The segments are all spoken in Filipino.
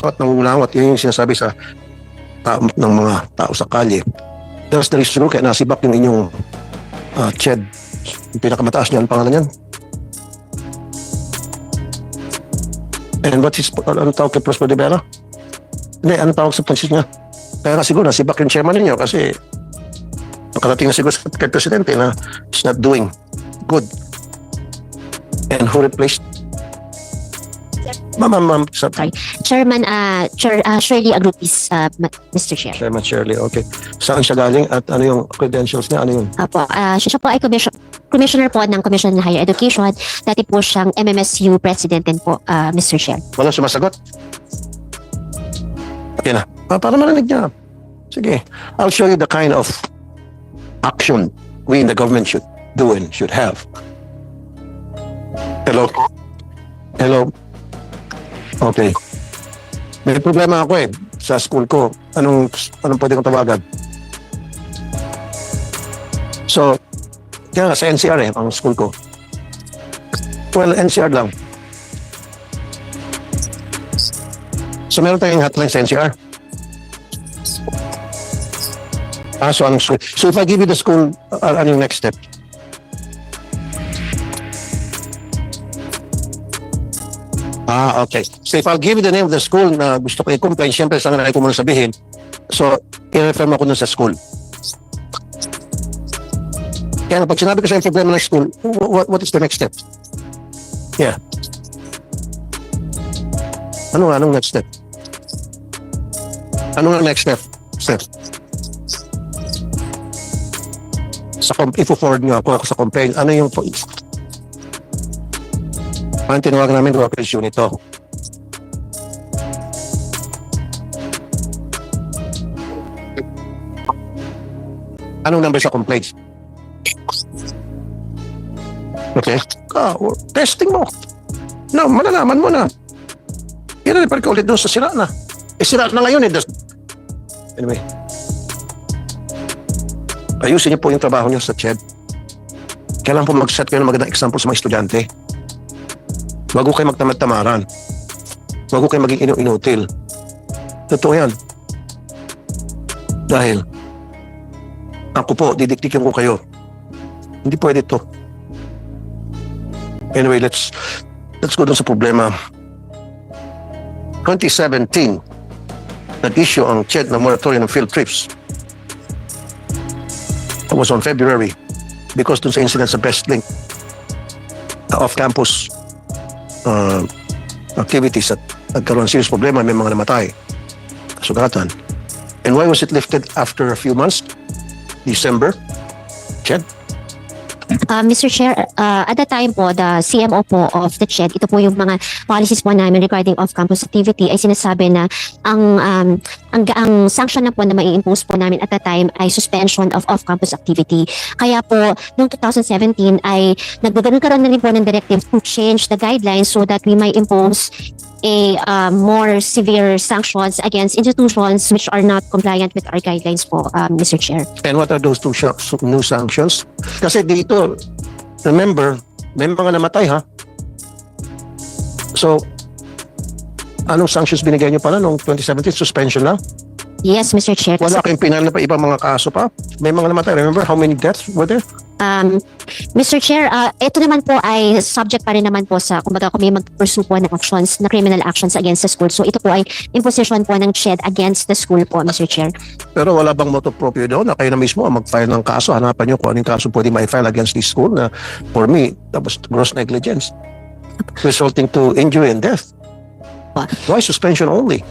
at nangungulangot. Yun yung sinasabi sa ng mga tao sa kalye. There's the reason kaya nasibak yung inyong CHED. Yung pinakamataas niya, ang pangalan niyan. And what is, ano tawag kay Prosper de Vera? Hindi, ano tawag sa pansis niya? Kaya nga siguro nasibak yung chairman ninyo kasi nakarating na siguro kay Presidente na it's not doing good. And who replaced? Ma'am, Sorry. Chairman, Shirley Agrupis, Mr. Chair. Chairman Shirley, okay. Saan siya galing at ano yung credentials niya? Ano yun? Apo, siya po ay commissioner po ng Commission on Higher Education. Dati po siyang MMSU President din po, Mr. Chair. Walang sumasagot? Okay na. Para marinig niya. Sige. I'll show you the kind of action we in the government should do and should have. Hello? Hello? Okay. May problema ako sa school ko. Anong pwede kong tawagan? So, kaya nga sa NCR ang school ko. Well, NCR lang. So, meron tayong hotline sa NCR. So ang school. So if I give you the school, ano yung next step? Okay. So if I'll give you the name of the school na gusto ko i-complain, siyempre sa nga ko muna sabihin. So, i-refer mo ako nun sa school. Kaya pag sinabi ko sa problema ng school, what is the next step? Yeah. Anong next step? Anong next step? Ifo-forward nyo ako sa complaint. Ano yung ang tinawagan namin workers unit ito. Anong number sa complaints? Okay. Testing mo. No, malalaman mo na. Yan na, parang ulit doon sa sira na. Sira na ngayon . Anyway. Ayusin niyo po yung trabaho niyo sa CHED. Kailangan po mag-set kayo ng magandang example sa mga estudyante. Huwag ko kayo magtamad-tamaran. Huwag ko kayo maging inutil. Totoo yan. Dahil ako po, didiktikin ko kayo. Hindi pwede to. Anyway, let's go doon sa problema. 2017, nag-issue ang CHED ng moratorium ng field trips. It was on February because dun sa incident sa Bestlink, off-campus activities at nagkaroon serious problema, may mga namatay, kasugatan. And why was it lifted after a few months? December? CHED? Mr. Chair, at the time po, the CMO po of the CHED, ito po yung mga policies po namin regarding off-campus activity ay sinasabi na ang sanction na po na mai-impose po namin at the time ay suspension of off-campus activity. Kaya po, noong 2017 ay nagkaroon na rin po ng directive to change the guidelines so that we might impose more severe sanctions against institutions which are not compliant with our guidelines po, Mr. Chair. And what are those new sanctions? Kasi dito, remember, may mga namatay ha. So, anong sanctions binigay niyo pala noong 2017? Suspension lang? Yes, Mr. Chair. Wala kayong pinala pa ibang mga kaso pa? May mga namatay. Remember how many deaths were there? Mr. Chair, ito naman po ay subject pa rin naman po sa, kumbaga kung may mag-pursue po ng actions, na criminal actions against the school. So ito po ay imposition po ng CHED against the school po, Mr. Chair. Pero wala bang motu proprio doon na kayo na mismo ang mag-file ng kaso? Hanapan nyo kung anong kaso pwede ma-file against this school na for me, tapos gross negligence resulting to injury and death. Why suspension only?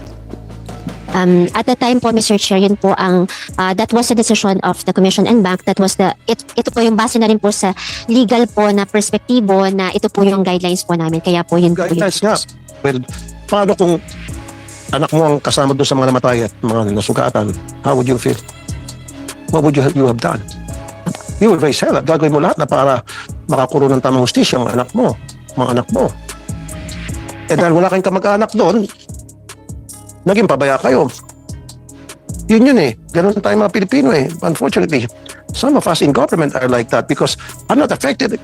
At the time po, Mr. Chair, yun po ang that was the decision of the Commission and Bank. That was ito po yung base na rin po sa legal po na perspektibo na ito po yung guidelines po namin. Kaya po yun po guidelines nga. Well, paano kung anak mo ang kasama doon sa mga namatay at mga nasugatan? How would you feel? What would you have done? You would raise hell. Gagawin mo lahat na para makakulong ng tamang hustisya ang anak mo, mga anak mo. Eh dahil wala kayong kamag-anak doon, naging pabaya kayo. Yun eh. Ganun tayo mga Pilipino eh. Unfortunately, some of us in government are like that because I'm not affected.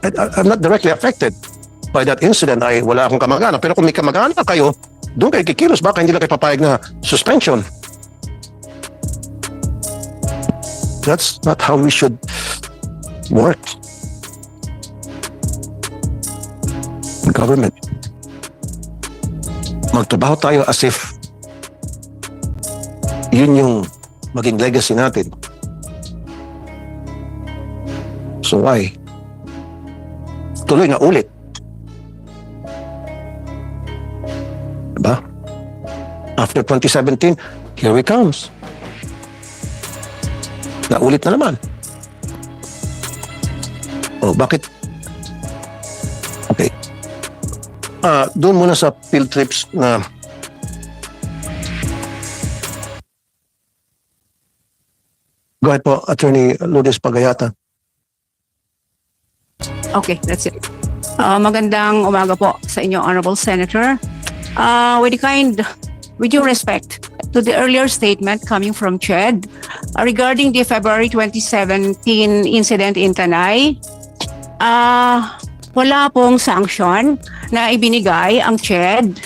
I'm not directly affected by that incident. Ay, wala akong kamag-anak. Pero kung may kamag-anak kayo, doon kayo kikilos. Baka hindi lang kayo papayag na suspension. That's not how we should work. Government. Magtrabaho tayo as if yun yung maging legacy natin. So why? Tuloy na ulit. Diba? After 2017, here we comes. Naulit na naman. Oh, bakit? Okay. Doon muna sa field trips na go ahead po, Attorney Lourdes Pagayata. Okay, that's it. Magandang umaga po sa inyo, Honorable Senator. With due respect to the earlier statement coming from CHED regarding the February 2017 incident in Tanay, wala pong sanction na ibinigay ang CHED.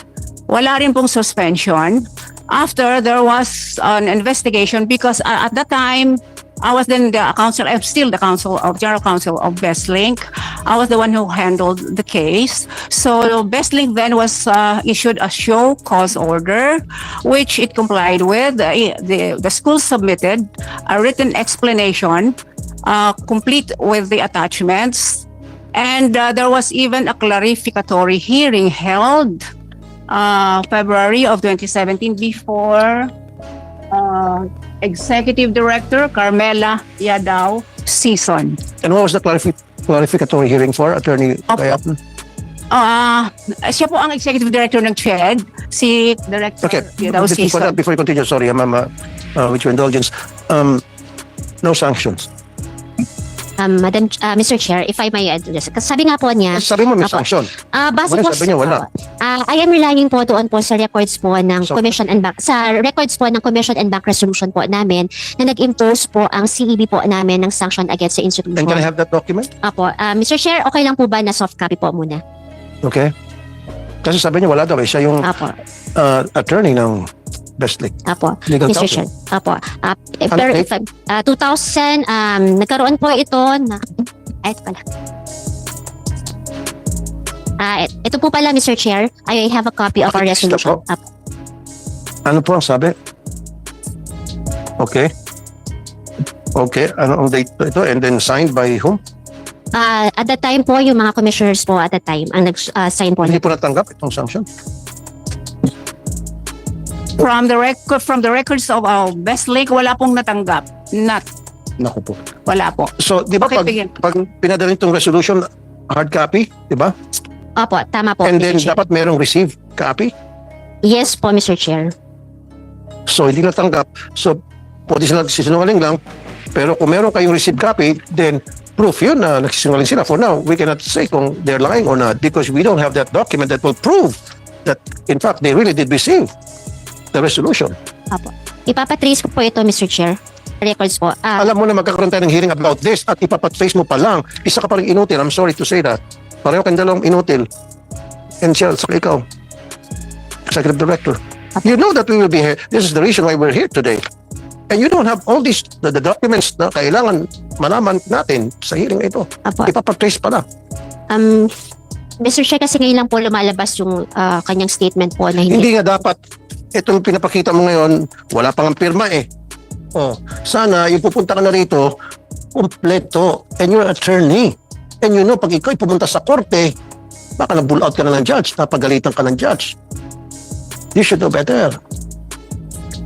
Wala rin pong suspension. After there was an investigation because at that time, I was then the counsel, I'm still the general counsel of Bestlink. I was the one who handled the case. So Bestlink then was issued a show cause order, which it complied with. The school submitted a written explanation, complete with the attachments. And there was even a clarificatory hearing held February of 2017 before Executive Director Carmela Yadao Season. And what was the clarificatory hearing for, Attorney Pagayata? Siya po ang Executive Director ng CHED, si Director Okay, Yadao Season. before you continue, sorry, Ma'am, with your indulgence, no sanctions. Mr. Chair, if I may address. Kasi sabi nga po niya, Sabi mo may Opo. sanction. base Wala, po sabi niya wala. I am relying po doon po sa records po ng So- Commission and Bank, sa records po ng Commission and Bank Resolution po namin na nag-impose po ang CEB po namin ng sanction against the institution. And can I have that document? Apo, Mr. Chair, okay lang po ba na soft copy po muna? Okay. Kasi sabi niya wala daw eh. Siya yung Apo, attorney ng Bestlink. Apo, Legal Mr. counsel. Chair. Apo, pero date? if 2000, nagkaroon po ito na, ito pala. Ito po pala, Mr. Chair. I have a copy of our Pakikista resolution. po. Apo. Ano po ang sabi? Okay. Okay. Ano ang date ito? And then signed by whom? At that time po, yung mga commissioners po at that time ang nag-sign po. Hindi po natanggap itong sanction. From the records of Bestlink, wala pong natanggap. Naku po. Wala po. So, di ba Okay, pag, bigyan. pag pinadala itong resolution, hard copy, di ba? Opo, tama po, And Mr. then Chair. dapat merong received copy. Yes po, Mr. Chair. So, hindi natanggap. So, pwede sila nagsisinungaling lang. Pero kung meron kayong received copy, then proof yun na nagsisinungaling sila. For now, we cannot say kung they're lying or not because we don't have that document that will prove that, in fact, they really did receive the resolution. Opo. Ipapatrace ko po ito, Mr. Chair. Records po. Alam mo na magkakaroon tayo ng hearing about this at ipapat-face mo pa lang. Isa ka pa rin inutil. I'm sorry to say that. Pareho kang dalawang inutil. And siya, saka ikaw, Executive Director. You know that we will be here. This is the reason why we're here today. And you don't have all these, the documents na kailangan malaman natin sa hearing na ito. Apo. Ipapat-face pa lang. Mr. Chair, kasi ngayon lang po lumalabas yung kanyang statement po na hindi. Hindi nga dapat, itong pinapakita mo ngayon, wala pang pirma eh. Oh, sana yung pupunta ka na rito, kompleto. And you're attorney. And you know, pag ikaw pumunta sa korte, baka na-bull out ka na ng judge, napagalitan ka ng judge. You should know better.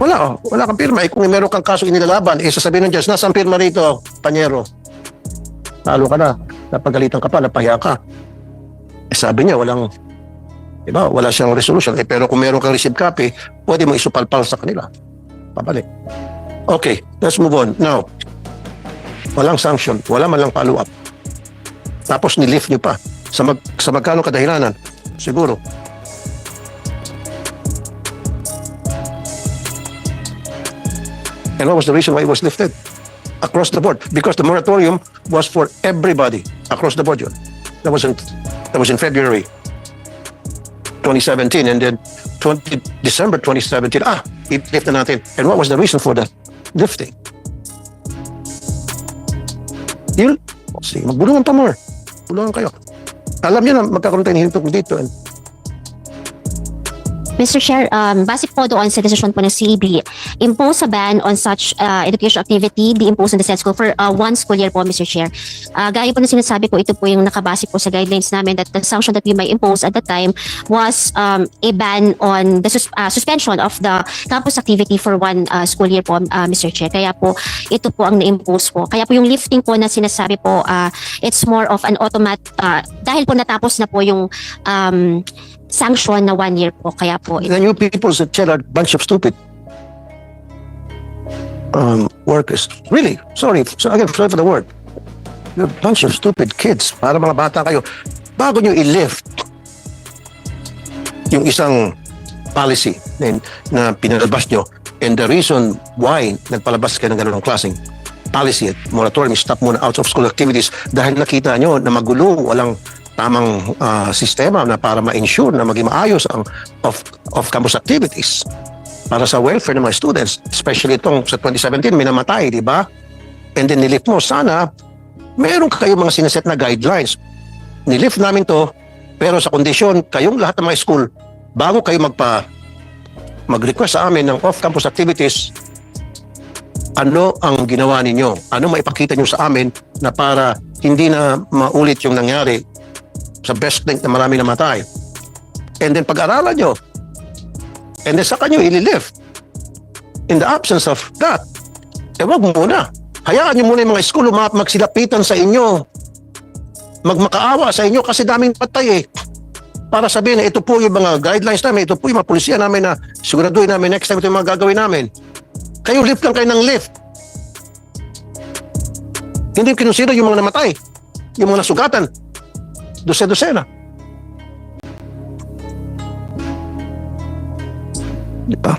Wala kang pirma. Eh, kung meron kang kaso inilalaban, sasabihin ng judge, nasaan pirma rito, panyero? Talo ka na, napagalitan ka pa, napahiya ka. Sabi niya, diba, wala siyang resolution. Pero kung meron kang received copy, pwede mo isupalpal sa kanila. Pabalik. Okay, let's move on. Now, walang sanction, wala man lang follow-up. Tapos nilift niyo pa. Sa magkano kadahilanan? Siguro. And what was the reason why it was lifted? Across the board. Because the moratorium was for everybody. Across the board yun. That was in February 2017. And then December 2017, i-lift na natin. And what was the reason for the lifting? Sige, magbulungan pa more. Bulungan kayo. Alam niyo na magkakaroon tayo ng hinto dito. Mr. Chair, base po doon sa desisyon po ng CEB, impose a ban on such education activity, be imposed on the said school for 1 school year po, Mr. Chair. Gaya po na sinasabi ko, ito po yung nakabase po sa guidelines namin that the sanction that we might impose at the time was a ban on the suspension of the campus activity for 1 school year po, Mr. Chair. Kaya po, ito po ang na-impose po. Kaya po yung lifting po na sinasabi po, it's more of an dahil po natapos na po yung sanction na 1 year po. Kaya po, Then you people said, are a bunch of stupid workers. Really? Sorry. So again, sorry for the word. You're a bunch of stupid kids. Para mga bata kayo. Bago nyo i-lift yung isang policy na pinalabas nyo, and the reason why nagpalabas kayo ng ganun klaseng policy at moratorium, stop muna out of school activities dahil nakita nyo na magulo, walang tamang sistema na para ma-ensure na maging maayos ang off-campus activities para sa welfare ng mga students. Especially itong sa 2017, may namatay, di ba? And then nilift mo. Sana, meron kayo mga sineset na guidelines. Nilift namin to, pero sa kondisyon, kayong lahat ng mga school, bago kayo mag-request sa amin ng off-campus activities, ano ang ginawa ninyo? Ano maipakita nyo sa amin na para hindi na maulit yung nangyari sa best link na marami namatay. And then pag-aralan nyo. And then saka nyo ililift. In the absence of that, wag muna. Hayaan nyo muna yung mga school magsilapitan sa inyo. Magmakaawa sa inyo kasi daming patay para sabihin na ito po yung mga guidelines namin, ito po yung mga polisiya namin na siguraduhin namin next time ito yung mga gagawin namin. Kayo lift lang kayo ng lift. Hindi kinusira yung mga namatay. Yung mga nasugatan. Dose-dosena. Di ba?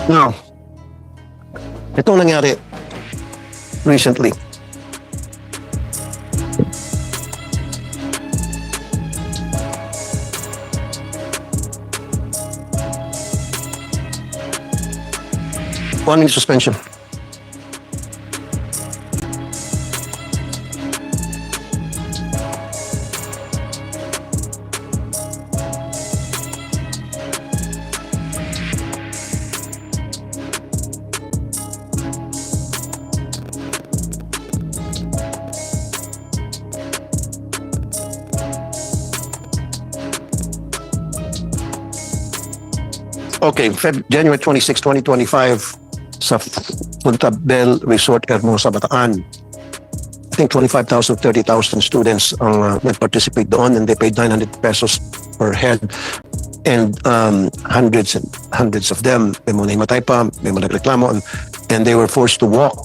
Now, itong nangyari recently. One-minute suspension. Okay, January 26, 2025 sa Punta Bell Resort, Hermosa, Bataan. I think 25,000, 30,000 students ang nag-participate doon, and they paid 900 pesos per head. And hundreds of them, may mga namatay pa, may mga nagreklamo, and they were forced to walk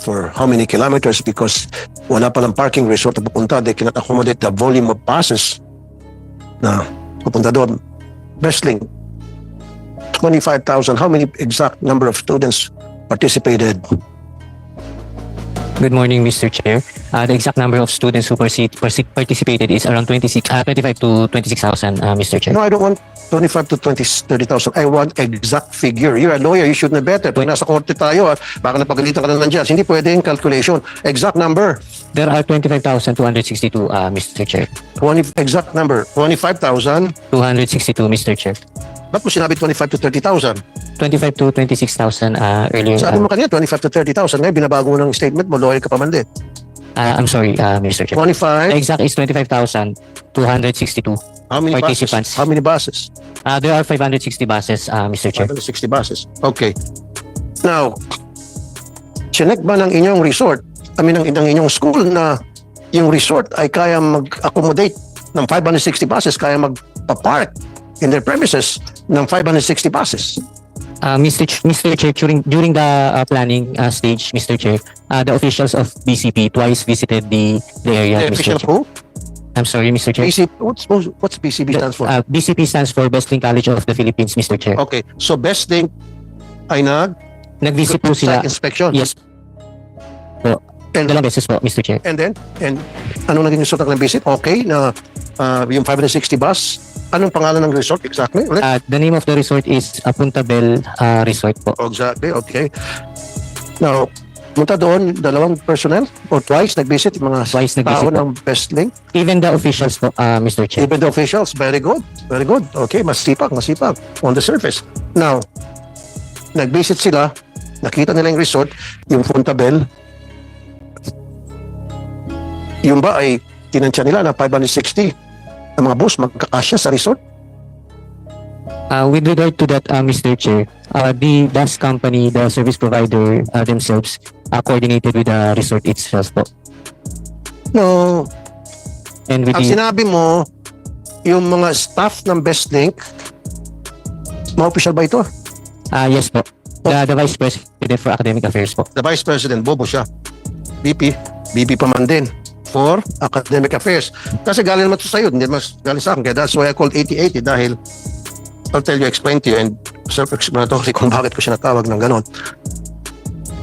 for how many kilometers because wala palang parking resort na pupunta. They cannot accommodate the volume of buses na pupunta doon. Wrestling, 25,000. How many exact number of students participated? Good morning, Mr. Chair. The exact number of students who participated is around 25 to 26,000, Mr. Chair. No, I don't want 25 to 30,000. I want exact figure. You're a lawyer, you should know better. Pag nasa korte tayo at baka napagalitan ka na ng judge, hindi pwede yung calculation. Exact number. There are 25,262, Mr. Chair. Exact number. 25,000. 262, Mr. Chair. Ba't mo sinabi 25 to 30,000? 25 to 26,000 earlier. Sabi mo kanina 25 to 30,000. Ngayon, binabago mo ng statement mo, lawyer ka pa man din. I'm sorry, Mr. Chair. 25. The exact is 25,262 How many participants. buses? How many buses? There are 560 buses, Mr. Chair. 560 buses. Okay. Now, chinek ba ng inyong resort, ng inyong school na yung resort ay kaya mag-accommodate ng 560 buses, kaya magpa-park in their premises ng 560 buses? Mr. Chair, during the planning stage, Mr. Chair, the officials of BCP twice visited the area, The Mr. official Chair. who? I'm sorry, Mr. Chair. What's BCB stands for? BCP stands for Besting College of the Philippines, Mr. Chair. Okay. So, best thing ay Nag-visit po sila. site inspection. Yes. And, Dalawang beses po, Mr. Chair. and anong naging result ng visit? Okay, na yung 560 bus. Anong pangalan ng resort exactly? Ulit? The name of the resort is Punta Bell Resort po. Exactly, okay. Now, punta doon, dalawang personnel or twice nag-visit yung mga Twice nag-visit tao po. ng Bestlink. Even the officials po, Mr. Chair. Even the officials, very good. Very good. Okay, masipag on the surface. Now, nag-visit sila, nakita nila yung resort, yung Punta Bell. Yung ba ay tinansya nila na 560 ang mga bus magkakasya sa resort? With regard to that, Mr. Chair, the bus company, the service provider themselves, coordinated with the resort itself po. No. And with Ang the, sinabi mo, yung mga staff ng Bestlink, ma-official ba ito? yes po. The Vice President for Academic Affairs po. The Vice President, bobo siya. BP pa man din for Academic Affairs. Kasi galing naman ito sa'yo, hindi naman galing sa akin. Kaya that's why I called 8080 dahil I'll tell you, explain to you and self-explanatory kung bakit ko siya natawag ng ganon.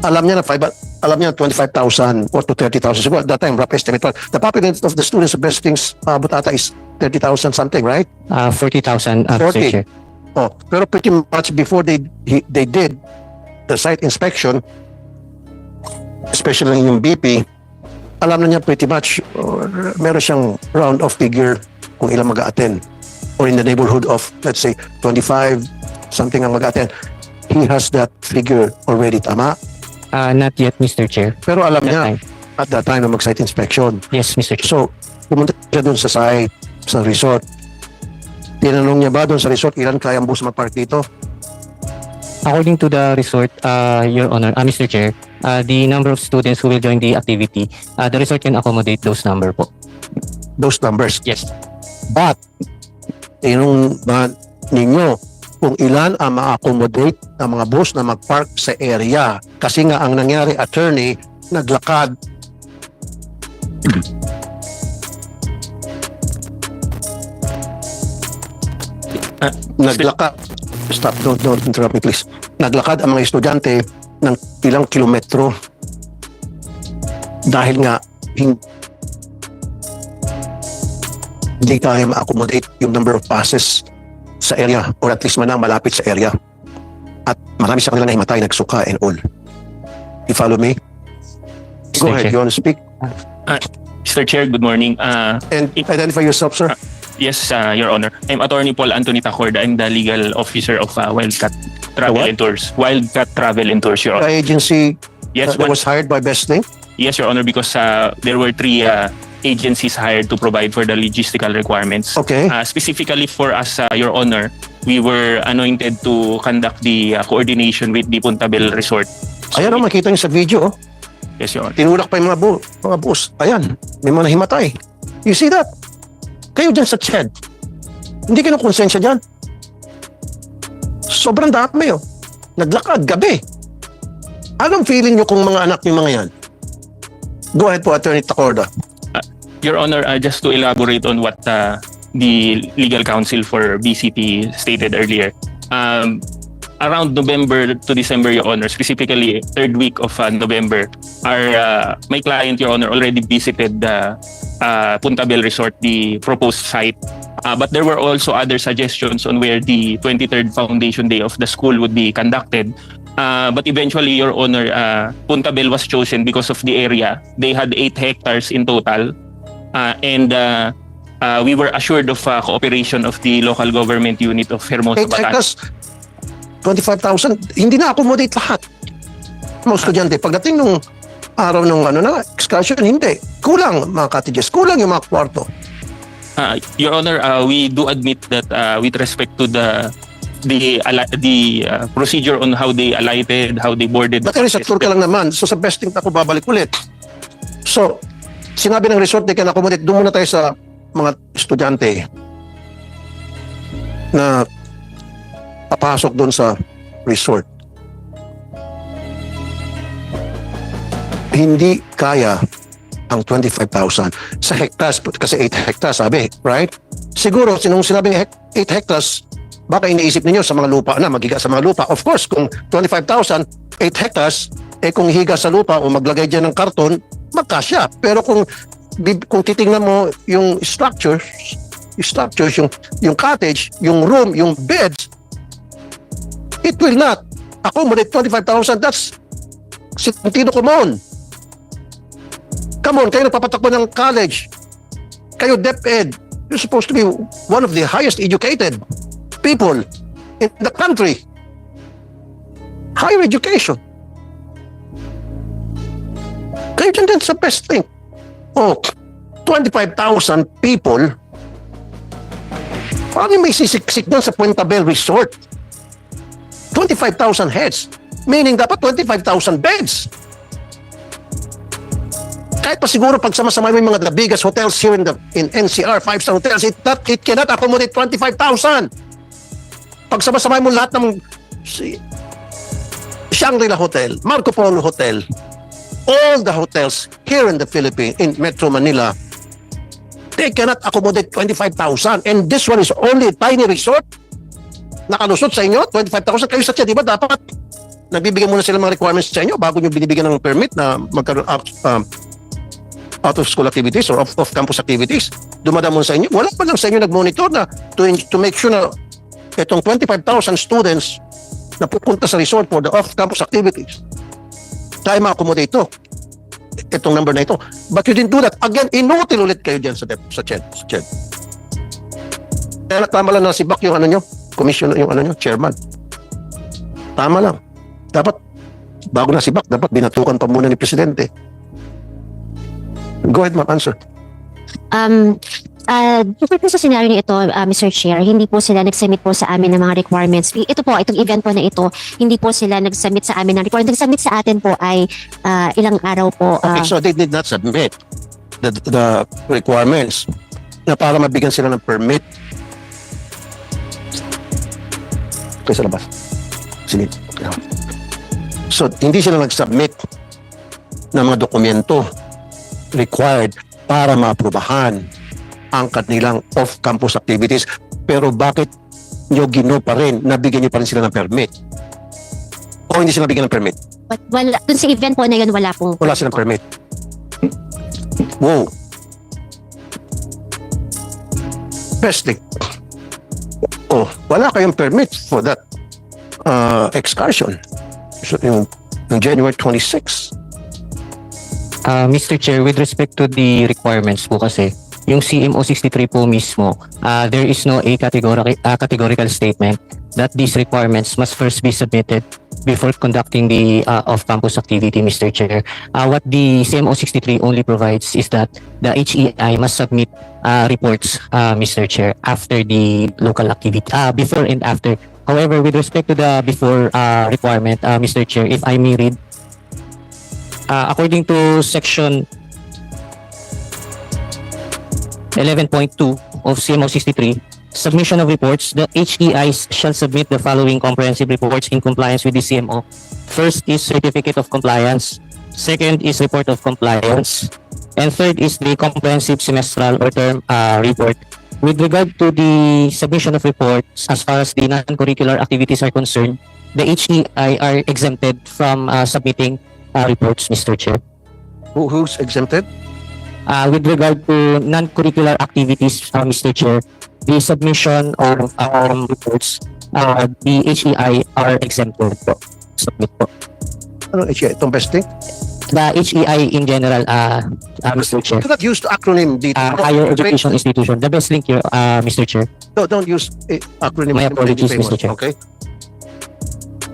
Alam niya na 25,000 or to 30,000. Siguro at that time, rough estimate. The population of the students of Best Things, ata is 30,000 something, right? 40,000, Mr. 40. Chair. Oh, pero pretty much before they did the site inspection, especially yung BP, alam na niya pretty much, meron siyang round of figure kung ilang mag-a-attend. Or in the neighborhood of, let's say, 25 something ang mag-a-attend. He has that figure already, tama? Not yet, Mr. Chair. Pero alam That niya time. at that time na mag-site inspection. Yes, Mr. Chair. So, pumunta siya doon sa site, sa resort. Tinanong niya ba doon sa resort, ilan kayang bus mag-park dito? According to the resort, Your Honor, Mr. Chair, the number of students who will join the activity, the resort can accommodate those number po. Those numbers. Yes. But, tinanong ba ninyo kung ilan ang ma-accommodate ng mga bus na mag-park sa area? Kasi nga ang nangyari, attorney, naglakad. Naglakad. Stop, don't interrupt me please. Naglakad ang mga estudyante ng ilang kilometro dahil nga hindi kaya ma-accommodate yung number of passes sa area or at least man lang malapit sa area. At marami sa kanila na himatay, nagsuka and all. You follow me? Go Mr. ahead, Chair. you want to speak? Mr. Chair, good morning. And identify yourself, sir. Yes, Your Honor. I'm Attorney Paul Anthony Tacorda. I'm the legal officer of Wildcat Travel what? and Tours. Wildcat Travel and Tours, Your The Honor. agency Yes, that was hired by Bestlink. yes, Your Honor, because there were three agencies hired to provide for the logistical requirements. Okay. Specifically for us, Your Honor, we were anointed to conduct the coordination with the Punta Bell Resort. So, Ayan o, makita niyo sa video. Oh. yes, Your Honor. Tinulak pa yung mga bus. Ayan, may mga nahimatay. You see that? Kayo dyan sa CHED. Hindi kayo konsensya dyan. Sobrang dami oh. Naglakad, gabi. Anong feeling nyo kung mga anak nyo mga yan? Go ahead po, Attorney Tacorda. Your Honor, just to elaborate on what the legal counsel for BCP stated earlier, around November to December, Your Honor, specifically third week of November, my client, Your Honor, already visited the Punta Bell Resort, the proposed site. But there were also other suggestions on where the 23rd foundation day of the school would be conducted. But eventually, Your Honor, Punta Bell was chosen because of the area. They had 8 hectares in total. And we were assured of cooperation of the local government unit of Hermosa, 8 Bataan. hectares, 25,000, hindi na-accommodate lahat. Mga estudyante, pagdating nung araw ng excursion, hindi. Kulang mga cottages, kulang yung mga kwarto. Your Honor, we do admit that with respect to the procedure on how they alighted, how they boarded. But sa tour ka lang naman, so sa Bestlink ako babalik ulit. So, sinabi ng resort, they can accommodate. Doon muna tayo sa mga estudyante na papasok doon sa resort. Hindi kaya ang 25,000 sa hectares, kasi 8 hectares sabi, right? Siguro, sinong sinabing 8 hectares, baka iniisip ninyo sa mga lupa na, maghiga sa mga lupa. Of course, kung 25,000, 8 hectares, kung higa sa lupa o maglagay dyan ng karton, magkasya. Pero kung titingnan mo yung structures, yung cottage, yung room, yung beds, it will not accommodate 25,000. That's sentido común. Come on, kayo nagpapatakbo ng college. Kayo DepEd. You're supposed to be one of the highest educated people in the country. Higher education. Kayo dyan din sa best thing. Oh, 25,000 people. Paano may sisiksik doon sa Puente Bell Resort? 25,000 heads. Meaning dapat 25,000 beds. Kahit pa siguro pag sama-sama mo yung mga the biggest hotels here in NCR, 5-star hotels, it cannot accommodate 25,000. Pag sama-sama mo lahat ng Shangri-La Hotel, Marco Polo Hotel, all the hotels here in the Philippines, in Metro Manila, they cannot accommodate 25,000. And this one is only a tiny resort. Nakalusot sa inyo, 25,000. Kayo sa tiyan, di ba dapat nagbibigyan muna sila mga requirements sa inyo bago nyo binibigyan ng permit na magkaroon out of school activities or off-campus activities. Dumadamon sa inyo. Wala pa lang sa inyo nag-monitor na to make sure na itong 25,000 students na pupunta sa resort for the off-campus activities, tayo ma-accommodate ito. Itong number na ito. But you didn't do that. Again, inutil ulit kayo dyan sa CHED. Kaya tama lang na si Bak yung commission, yung chairman. Tama lang. Dapat, bago na si Bak, dapat binatukan pa muna ni Presidente. Go ahead, ma'am, answer. Bukod po sa scenario na ito, Mr. Chair, hindi po sila nag-submit po sa amin ng mga requirements. Ito po, itong event po na ito, hindi po sila nag-submit sa amin ng requirements. Nag-submit sa atin po ay ilang araw po. Okay, so they did not submit the requirements na para mabigyan sila ng permit. Okay, sa labas. Sinit. So, hindi sila nag-submit ng mga dokumento required para maaprubahan ang kanilang off-campus activities. Pero bakit nyo gino pa rin, nabigyan nyo pa rin sila ng permit? O hindi sila nabigyan ng permit? But wala, dun sa event po na yun, wala pong... Wala silang permit. Wow. Best thing. Oh, wala kayong permit for that excursion. So, yung January 26. Mr. Chair, with respect to the requirements po kasi, yung CMO 63 po mismo, there is no categorical statement that these requirements must first be submitted before conducting the off-campus activity, Mr. Chair. What the CMO 63 only provides is that the HEI must submit reports, Mr. Chair, after the local activity, before and after. However, with respect to the before requirement, Mr. Chair, if I may read, according to section 11.2 of CMO 63, submission of reports, the HEIs shall submit the following comprehensive reports in compliance with the CMO. First is certificate of compliance. Second is report of compliance. And third is the comprehensive semestral or term report. With regard to the submission of reports, as far as the non-curricular activities are concerned, the HEI are exempted from submitting reports, Mr. Chair. Who's exempted? With regard to non-curricular activities, Mr. Chair, the submission of reports, the HEI are exempted po. Submit po. Ano HEI? Itong best thing? The HEI in general, Mr. Chair. Do not use the acronym dito. Higher education institution. The best link here, Mr. Chair. No, don't use acronym. My apologies, Famous, Mr. Chair. Okay?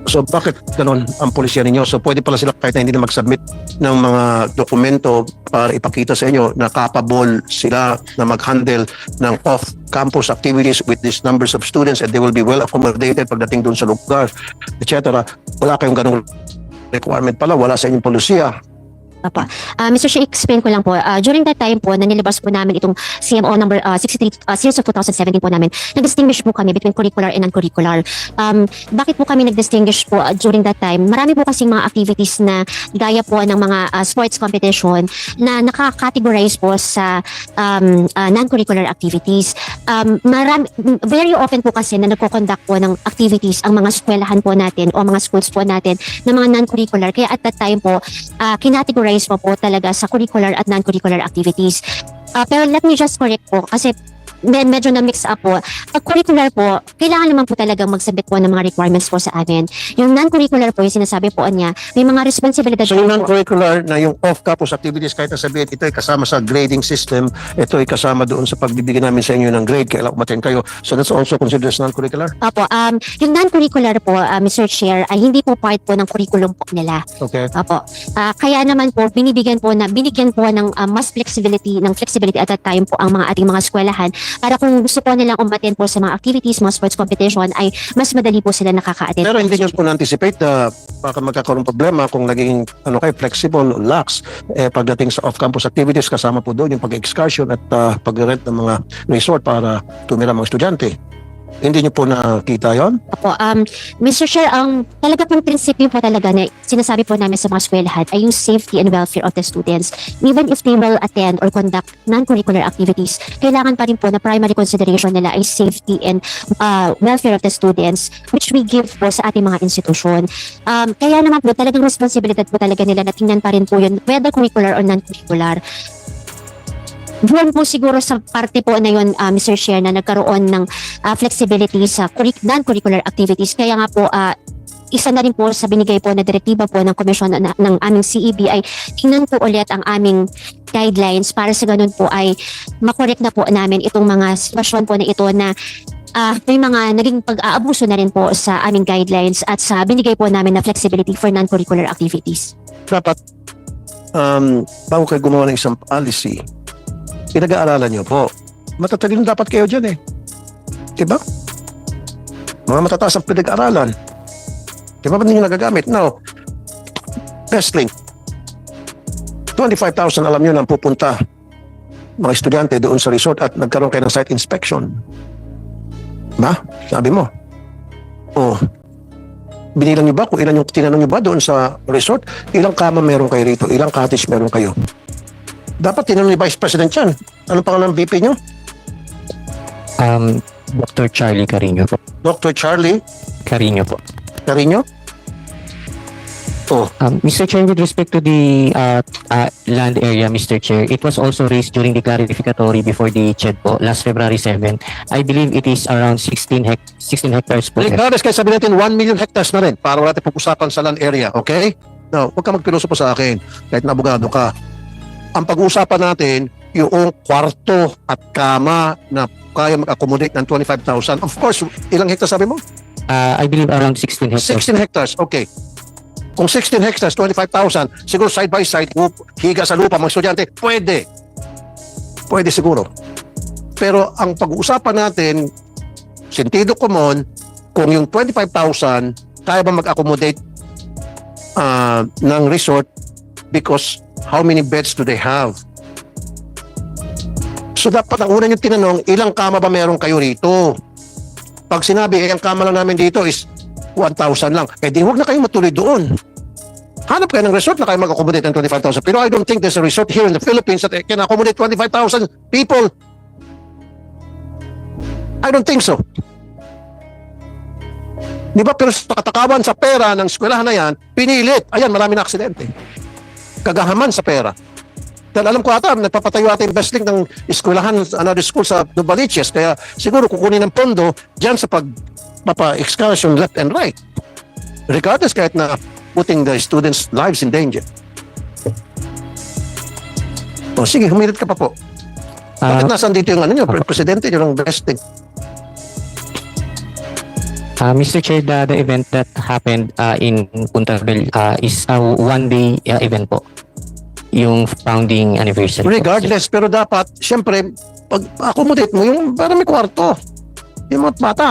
So bakit ganun ang polisya ninyo? So pwede pala sila kahit na hindi na mag-submit ng mga dokumento para ipakita sa inyo na capable sila na mag-handle ng off-campus activities with these numbers of students and they will be well accommodated pagdating doon sa lugar, etc. Wala kayong ganung requirement pala, wala sa inyong polisiya. Apa. Mr. Chair, explain ko lang po. During that time po, na nilabas po namin itong CMO number 63, series of 2017 po namin, nag-distinguish po kami between curricular and non-curricular. Bakit po kami nag-distinguish po during that time? Marami po kasing mga activities na gaya po ng mga sports competition na nakakategorize po sa non-curricular activities. Very often po kasi na nagko-conduct po ng activities ang mga eskwelahan po natin o mga schools po natin na mga non-curricular. Kaya at that time po, kinategorize nagka-categorize po talaga sa curricular at non-curricular activities. Pero let me just correct po kasi medyo na-mix up po. Pag curricular po, kailangan naman po talagang magsabit po ng mga requirements po sa amin. Yung non-curricular po, yung sinasabi po niya, may mga responsibilidad So yung po. non-curricular na yung off-campus activities, kahit na sabihin ito ay kasama sa grading system, ito ay kasama doon sa pagbibigyan namin sa inyo ng grade, kailan umattend kayo. So that's also considered as non-curricular? Opo, yung non-curricular po, Mr. Chair, ay hindi po part po ng curriculum po nila. Okay. Opo. Kaya naman po, binigyan po ng mas flexibility at that time po ang mga ating mga eskwelahan para kung gusto po nilang umattend po sa mga activities, mga sports competition, ay mas madali po sila nakaka-attend. Pero hindi nyo po na-anticipate na baka magkakaroon problema kung naging flexible o lax pagdating sa off-campus activities, kasama po doon yung pag-excursion at pag-rent ng mga resort para tumira mga estudyante. Hindi nyo po nakita yon? Opo, Mr. Chair, ang talaga pong prinsipyo po talaga na sinasabi po namin sa mga eskwelahan ay yung safety and welfare of the students. Even if they will attend or conduct non-curricular activities, kailangan pa rin po na primary consideration nila ay safety and welfare of the students, which we give po sa ating mga institusyon. Kaya naman po talagang responsibilidad po talaga nila na tingnan pa rin po yun, whether curricular or non-curricular. Doon po siguro sa parte po na yun, Mr. Chair, na nagkaroon ng flexibility sa non-curricular activities. Kaya nga po, isa na rin po sa binigay po na direktiba po ng komisyon ng aming CEB ay tingnan po ulit ang aming guidelines para sa ganun po ay makorek na po namin itong mga sitwasyon po na ito na may mga naging pag-aabuso na rin po sa aming guidelines at sa binigay po namin na flexibility for non-curricular activities. Dapat, bago kayo gumawa ng isang policy, pinag-aaralan nyo po. Matatalino dapat kayo dyan eh. Diba? Mga matataas ang pinag-aaralan. Diba ba ninyo nagagamit? Now, best link. 25,000 alam nyo nang pupunta mga estudyante doon sa resort at nagkaroon kayo ng site inspection. Ba? Sabi mo. Oh, binilang nyo ba kung ilan yung tinanong nyo ba doon sa resort? Ilang kama meron kayo rito? Ilang cottage meron kayo? Dapat tinanong ni Vice President yan. Anong pangalan ng VP nyo? Dr. Charlie Carino po. Dr. Charlie Carino po. Carino? Oh, Mr. Chair, with respect to the land area, Mr. Chair, it was also raised during the clarificatory before the CHED po, last February 7. I believe it is around 16 hectares po. regardless, kaya sabi natin 1 million hectares na rin para wala natin pag-usapan sa land area, okay? Now, huwag ka magpiloso po sa akin kahit na abogado ka. Ang pag-uusapan natin, yung kwarto at kama na kaya mag-accommodate ng 25,000. Of course, ilang hectares sabi mo? I believe around 16 hectares. 16 hectares, okay. Kung 16 hectares, 25,000, siguro side by side, higa sa lupa, mga estudyante, pwede. Pwede siguro. Pero ang pag-uusapan natin, sentido common, kung yung 25,000, kaya ba mag-accommodate ng resort because how many beds do they have? So dapat ang una yung tinanong, ilang kama ba meron kayo rito? Pag sinabi, ang kama lang namin dito is 1,000 lang, eh di huwag na kayong matuloy doon. Hanap kayo ng resort na kayo mag-accommodate ng 25,000. Pero I don't think there's a resort here in the Philippines that can accommodate 25,000 people. I don't think so. Di ba? Pero sa katakawan sa pera ng eskwelahan na yan, pinilit. Ayan, marami na aksidente. Kagahaman sa pera. Dahil alam ko ata, nagpapatayo ata yung best link ng eskwelahan, another school sa Novaliches. Kaya siguro kukunin ng pondo dyan sa papa-excursion left and right. Regardless, kahit na putting the students' lives in danger. O sige, humirit ka pa po. Bakit nasaan dito yung presidente nyo ng best link? Mr. Chair, the event that happened in Punta Bel is a one-day event po. Yung founding anniversary. Regardless, pero dapat, syempre, pag-accommodate mo yung para may kwarto. Yung mga bata.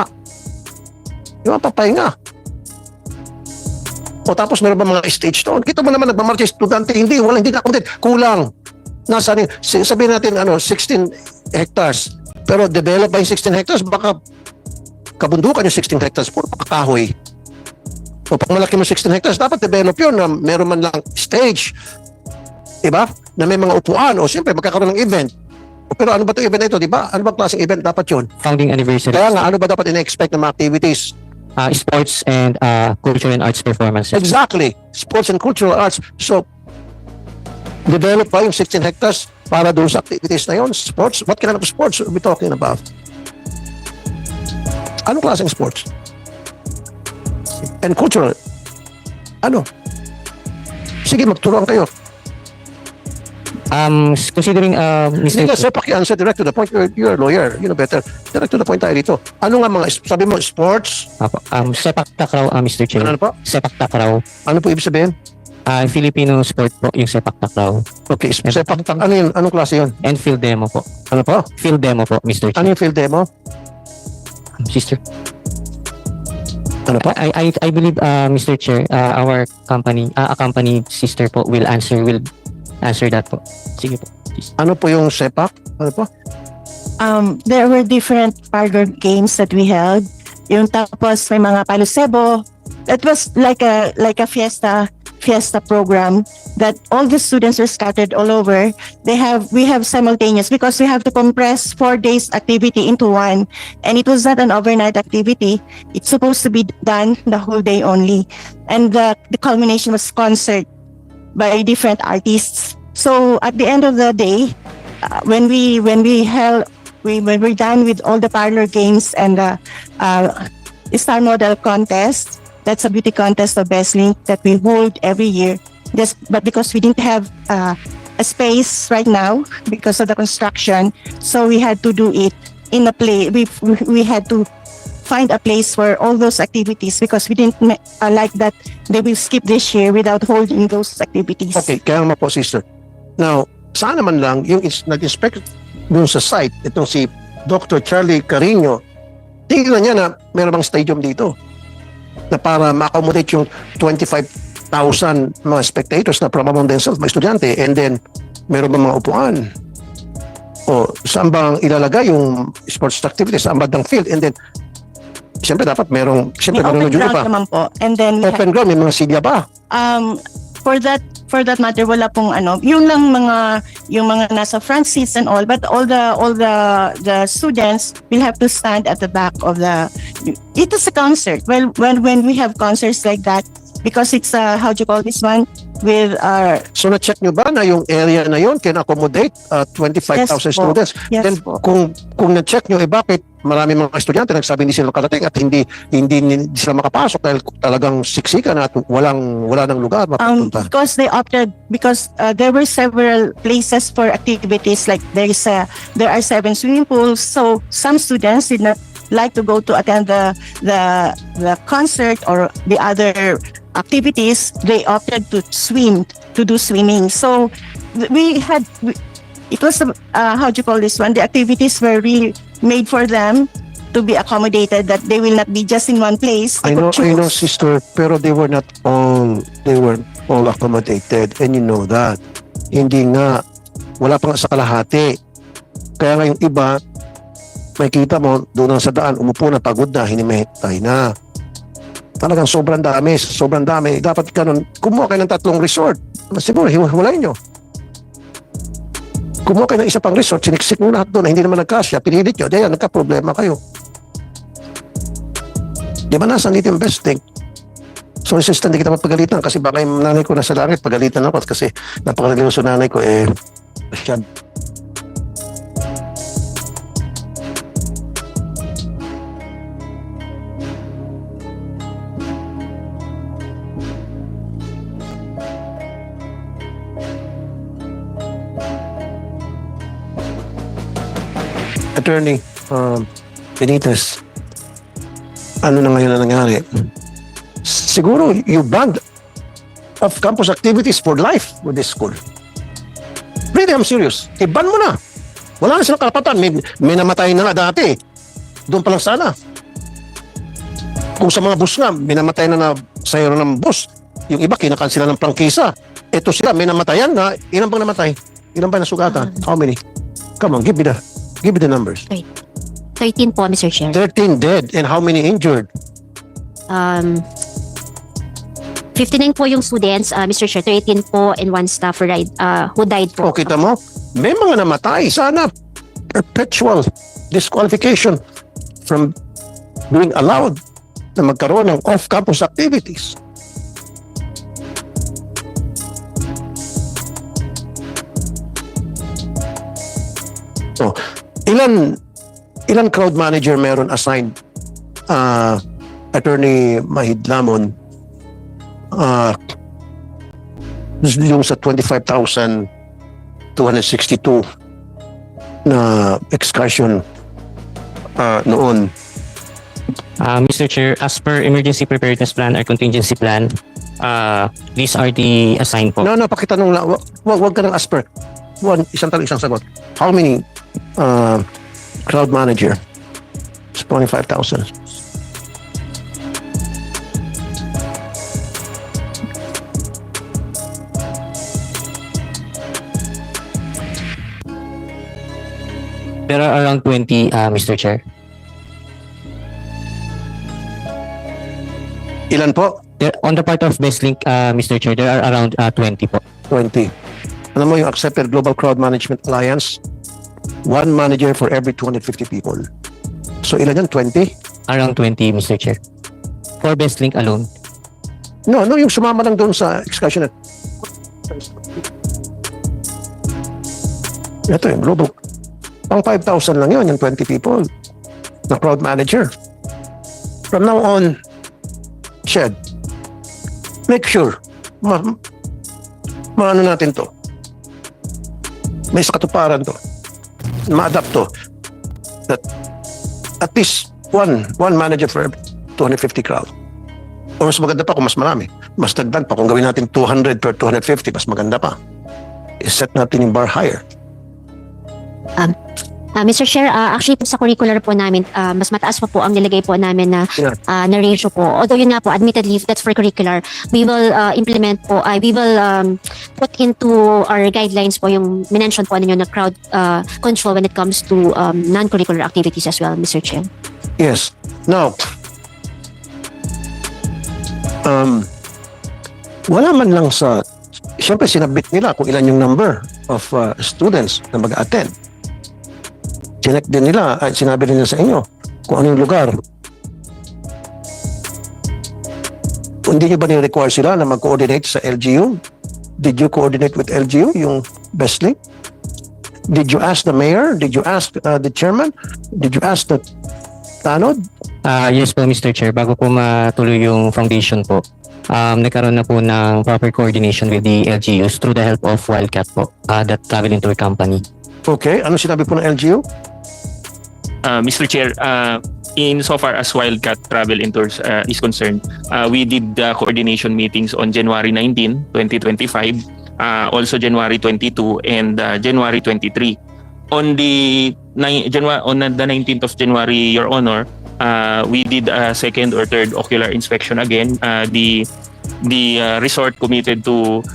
Yung mga papahinga. O tapos meron ba mga stage doon? Kita mo naman nagmamarcha estudyante, hindi na-accommodate. Kulang. Nasaan sabihin natin 16 hectares. Pero develop ba yung 16 hectares? Baka kabundukan yung 16 hectares puro pakakahoy. O pag malaki mo 16 hectares, dapat develop yun na meron man lang stage. Diba? Na may mga upuan. O siyempre, magkakaroon ng event. Pero ano ba itong event na ito? Diba? Ano ba klaseng event dapat yun? Founding anniversary. Kaya nga, ano ba dapat ina-expect ng mga activities? Sports and cultural and arts performances. Exactly. Sports and cultural arts. So, Develop pa yung 16 hectares para doon sa activities na yun? Sports? What kind of sports are we talking about? Anong klaseng sports? And cultural? Ano? Sige, magturuan kayo. Considering Hindi Mr. ka, sir, paki-answer direct to the point. You're a lawyer. You know better. Direct to the point tayo dito. Ano nga mga, sabi mo, sports? Apo, sepak takraw, Mr. Chair. Ano po? Sepak takraw. Ano po ibig sabihin? Filipino sport po yung sepak takraw. Okay, sepak, ano yun? Anong klase yun? And field demo po. Ano po? Field demo po, Mr. Chair. Ano yung field demo? Sister. Ano po? I believe, Mr. Chair, our company, a company sister po will answer that po. Sige po. Ano po yung sepak? Ano po? There were different parlor games that we held. Yung tapos may mga palusebo. It was like a fiesta program that all the students were scattered all over. We have simultaneous because we have to compress 4 days activity into one, and it was not an overnight activity. It's supposed to be done the whole day only, and the culmination was concert by different artists. So at the end of the day, when we're done with all the parlor games and the Star Model contest, that's a beauty contest of Best Link that we hold every year. But because we didn't have a space right now because of the construction, so we had to do it in a place. We had to find a place for all those activities because we didn't like that they will skip this year without holding those activities. Okay, kaya naman po, sister. Now, saan naman lang yung nag-inspect dun sa site, itong si Dr. Charlie Carino, tingnan niya na meron bang stadium dito na para ma-accommodate yung 25,000 mga spectators na from among themselves, mga estudyante, and then meron bang mga upuan? O saan bang ilalagay yung sports activities, saan bandang field, and then siyempre dapat merong, siyempre May meron open yung ground pa. naman po. And then we Open ground, may mga silya ba? for that matter, wala pong yung lang yung mga nasa front seats and all, but all the students will have to stand at the back of it is a concert. Well, when we have concerts like that, because it's how do you call this one, with our So na-check nyo ba na yung area na yun can accommodate 25,000 Yes po. students? Yes Then po. kung na-check nyo, bakit marami mga estudyante nagsabi hindi sila makarating at hindi sila makapasok dahil talagang siksikan at wala nang lugar mapupunta? because they opted because there were several places for activities, like there are 7 swimming pools, so some students did not like to go to attend the concert or the other activities. They opted to do swimming. So it was how do you call this one, the activities were really made for them to be accommodated, that they will not be just in one place. They I know, could choose. sister, pero they were all accommodated, and you know that. Hindi nga, wala pa nga sa kalahati. Kaya nga yung iba, makikita mo, doon sa daan, umupo na, pagod na, hinimehitay na. Talagang sobrang dami. Dapat ganun, kumuha kayo ng 3 resort. Siguro, hiwalay nyo. Kumuha kayo ng isa pang resort, siniksik mo lahat doon, na hindi naman nagkasya, pinilit nyo, dahil nagka-problema kayo. Di ba nasa yung best thing? So, sister, hindi kita mapagalitan kasi baka yung nanay ko nasa langit, pagalitan ako kasi napakalimuso nanay ko, masyad. Attorney Benitez, ano na ngayon ang nangyari? Siguro you banned of campus activities for life with this school. Really, I'm serious. I-ban mo na. Wala na silang karapatan. May namatay na nga dati. Doon pa lang sana. Kung sa mga bus nga, may namatay na sayro ng bus. Yung iba, kinakansila ng prangkisa. Ito sila, may namatayan na. Ilan bang namatay? Ilan ba nasugatan? How many? Come on, give me the numbers. 13 po, Mr. Chair. 13 dead. And how many injured? 59 po yung students, Mr. Chair. 13 po and 1 staff who died po. O, kita mo? May mga namatay. Sana perpetual disqualification from being allowed na magkaroon ng off-campus activities. So, ilan crowd manager meron assigned Attorney Mahidlamon yung sa 25,262 na excursion noon? Mr. Chair, as per emergency preparedness plan or contingency plan, these are the assigned po. No, pakitanong lang. Wag ka ng as per. Isang tanong, isang sagot. How many crowd manager? It's 25,000. There are around 20, Mr. Chair. Ilan po? On the part of BestLink, Mr. Chair, there are around 20 po. 20. Alam mo yung accepted Global Crowd Management Alliance, one manager for every 250 people. So ilan yan? 20? Around 20, Mr. Chair. For BestLink alone. No, yung sumama lang doon sa excursion. Ito yung global. Pang 5,000 lang yun, yung 20 people na crowd manager. From now on, Shed, make sure maano natin to. May sakatuparan to. Ma-adapt to. That at least one manager for 250 crowd. O mas maganda pa kung mas marami. Mas dagdag pa kung gawin natin 200 per 250, mas maganda pa. I-set natin yung bar higher. Mr. Chair, actually po sa curricular po namin, mas mataas pa po ang nilagay po namin na na ratio po. Although yun nga po, admittedly, that's for curricular. We will implement po, we will put into our guidelines po yung minention po ninyo na crowd control when it comes to non-curricular activities as well, Mr. Chair. Yes. Now, wala man lang sa, siyempre sinabit nila kung ilan yung number of students na mag-attend. Sinek din nila, sinabi din nila sa inyo kung anong lugar. Hindi nyo ba ni-require sila na mag-coordinate sa LGU? Did you coordinate with LGU, yung BestLink? Did you ask the mayor? Did you ask the chairman? Did you ask the tanod? Yes po, Mr. Chair. Bago po matuloy yung foundation po, nagkaroon na po ng proper coordination with the LGUs through the help of Wildcat po, that traveling tour company. Okay, ano sinabi po ng LGU? Mr. Chair, in so far as Wildcat Travel and Tours is concerned, we did coordination meetings on January 19, 2025, also January 22 and January 23. On the 19th of January, Your Honor, we did a second or third ocular inspection again. The resort committed to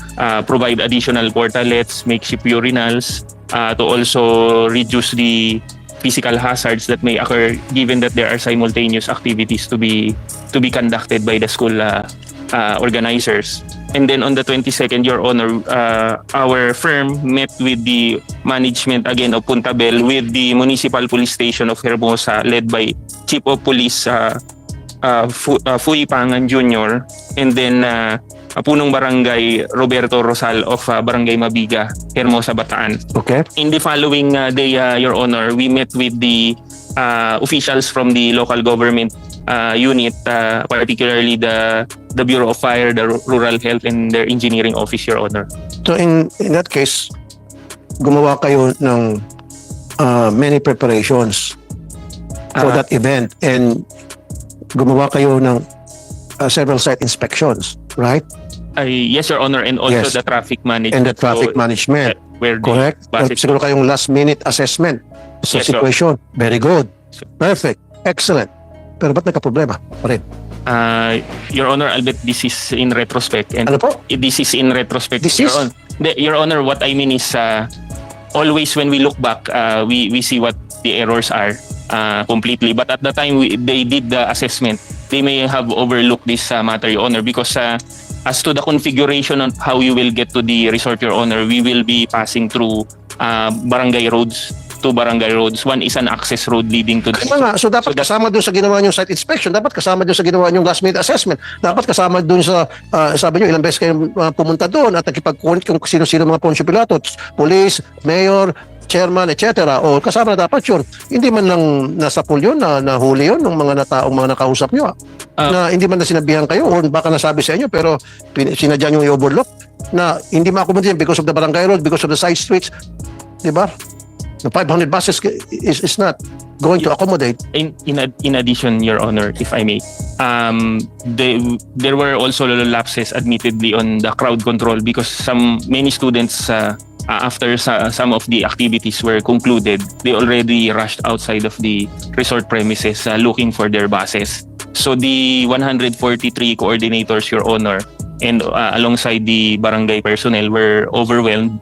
provide additional portalets, makeshift urinals, to also reduce the physical hazards that may occur given that there are simultaneous activities to be conducted by the school organizers. And then on the 22nd, Your Honor, our firm met with the management again of Puntabel with the Municipal Police Station of Hermosa led by Chief of Police Fuy Pangan Jr. and then Punong Barangay Roberto Rosal of Barangay Mabiga, Hermosa, Bataan. Okay. In the following day, Your Honor, we met with the officials from the local government unit, particularly the Bureau of Fire, the Rural Health, and their engineering office, Your Honor. So in that case, gumawa kayo ng many preparations for that event and gumawa kayo ng several site inspections, right? Yes, Your Honor, and also Yes. the traffic management. And the traffic So, management, where the correct? buses- Siguro kayong last minute assessment sa Yes, sir. situation. Very good. Perfect. Excellent. Pero ba't nagka-problema pa rin? Your Honor, albeit this is in retrospect, and Ano po? this is in retrospect. This Your is? Honor. Your Honor, what I mean is always when we look back, we see what the errors are completely. But at the time they did the assessment, they may have overlooked this matter, Your Honor, because as to the configuration on how you will get to the resort, Your Honor, we will be passing through barangay roads. Two barangay roads. One is an access road leading to the Kaya nga, so dapat kasama doon sa ginawa niyong site inspection, dapat kasama doon sa ginawa niyong last minute assessment, dapat kasama doon sa, sabi niyo, ilang beses kayo pumunta doon at nakipag-comment kung sino-sino mga Poncio Pilato, police, mayor, chairman, etc. O kasama na dapat yun. Hindi man lang nasa pool yun, nahuli yun ng mga taong mga nakausap nyo. Na hindi man na sinabihan kayo o baka nasabi sa inyo pero sinadya nyo i-overlook na hindi ma-accommodate because of the barangay road, because of the side streets. Diba? The 500 buses is not going to accommodate. In addition, Your Honor, if I may, there were also lapses admittedly on the crowd control because many students after some of the activities were concluded, they already rushed outside of the resort premises looking for their buses. So the 143 coordinators, Your Honor, and alongside the barangay personnel were overwhelmed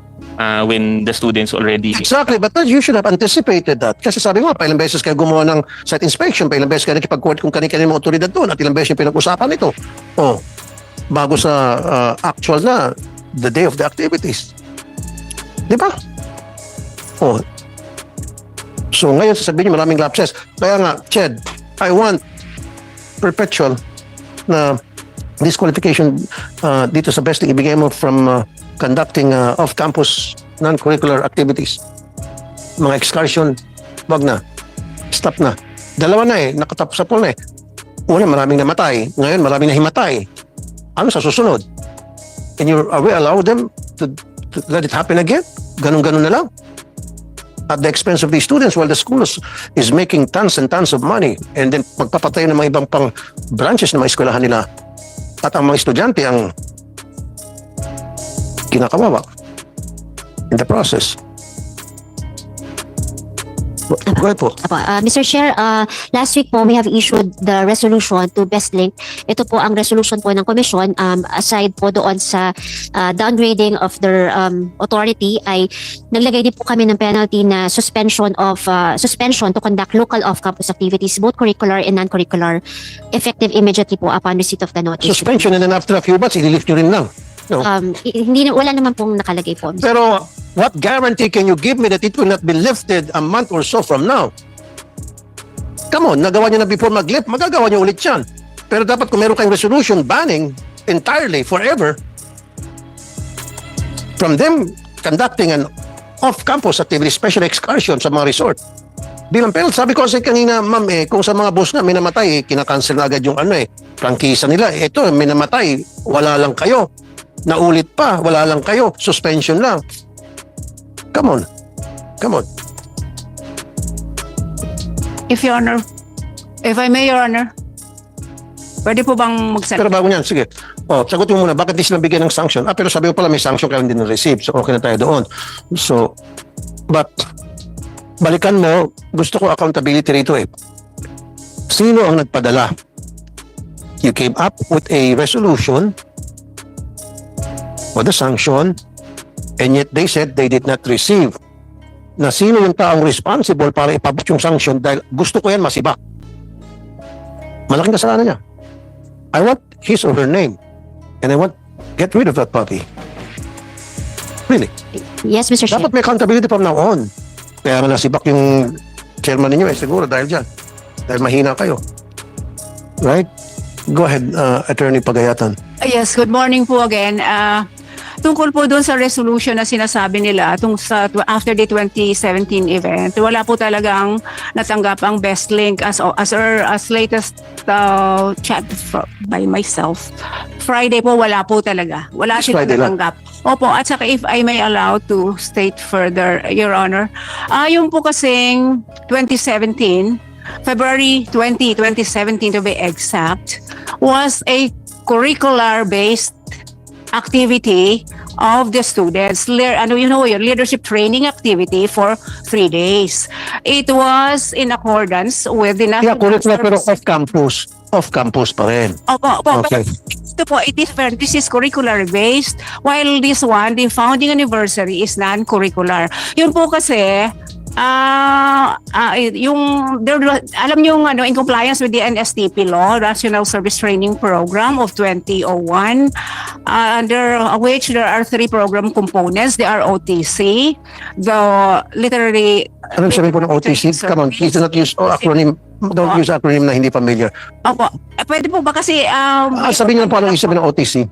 when the students already... Exactly, but you should have anticipated that. Kasi sabi mo, pailang beses kayo gumawa ng site inspection, pailang beses kayo nakipag-court kung kanina mga otoridad doon, at ilang beses yung pinag-usapan ito. Oh, bago sa actual na, the day of the activities. Di ba? Oh. So ngayon sasabihin niyo maraming lapses. Kaya nga, Ched, I want perpetual na disqualification dito sa besting ibigay mo from conducting off-campus non-curricular activities. Mga excursion, wag na. Stop na. Dalawa na nakatapos sa pool na Una, maraming namatay. Ngayon, maraming nahimatay. Ano sa susunod? And are we allow them to let it happen again? Ganun-ganun na lang. At the expense of the students while the school is making tons and tons of money and then magpapatay ng mga ibang pang branches ng mga eskwelahan nila at ang mga estudyante ang kinakawawa in the process. Go ahead po. Mr. Chair, last week po we have issued the resolution to best link. Ito po ang resolution po ng komisyon aside po doon sa downgrading of their authority ay naglagay din po kami ng penalty na suspension to conduct local off-campus activities both curricular and non-curricular effective immediately po upon receipt of the notice. Suspension and then after a few months, ililift nyo rin lang. No. Wala naman pong nakalagay po. Mr. Pero what guarantee can you give me that it will not be lifted a month or so from now? Come on, nagawa nyo na before mag-lift, magagawa nyo ulit yan. Pero dapat kung meron kayong resolution banning entirely, forever, from them conducting an off-campus activity, special excursion sa mga resort. Bilang penalty, sabi ko kasi kanina, ma'am, kung sa mga boss na may namatay, kinakancel na agad yung prangkisa nila. Ito, may namatay, wala lang kayo. Naulit pa, wala lang kayo, suspension lang. Come on. Come on. If I may, Your Honor, pwede po bang magsalita? Pero bago niyan, sige. Sagutin mo muna, bakit di sila bigyan ng sanction? Pero sabi ko pala may sanction kaya hindi na-receive. So, okay na tayo doon. So, but, balikan mo, gusto ko accountability rito Sino ang nagpadala? You came up with a resolution for the sanction and yet they said they did not receive. Na sino yung taong responsible para ipabot yung sanction dahil gusto ko yan masiba. Malaking kasalanan niya. I want his or her name and I want get rid of that puppy. Really? Yes, Mr. Chair. Dapat may accountability from now on. Kaya nga nasibak yung chairman ninyo siguro dahil dyan. Dahil mahina kayo. Right? Go ahead, Attorney Pagayatan. Yes, good morning po again. Tungkol po doon sa resolution na sinasabi nila after the 2017 event, wala po talagang natanggap ang best link as latest chat by myself. Friday po wala po talaga. Wala silang natanggap. Opo, at saka if I may allow to state further, Your Honor, yung po kasing 2017, February 20, 2017 to be exact, was a curricular-based activity of the students. Your leadership training activity for 3 days. It was in accordance with the National curricular pero off-campus. Off-campus pa rin. Opo. Okay. Ito po, this is curricular-based, while this one, the founding anniversary, is non-curricular. Yun po kasi, alam nyo in compliance with the NSTP law, National Service Training Program of 2001, under which there are 3 program components. They are OTC, the literary... Ano sabihin po ng OTC? Come on, please do not use acronym. Don't use acronym na hindi familiar. Opo. Pwede po ba kasi... sabihin niyo po anong sabihin ng OTC.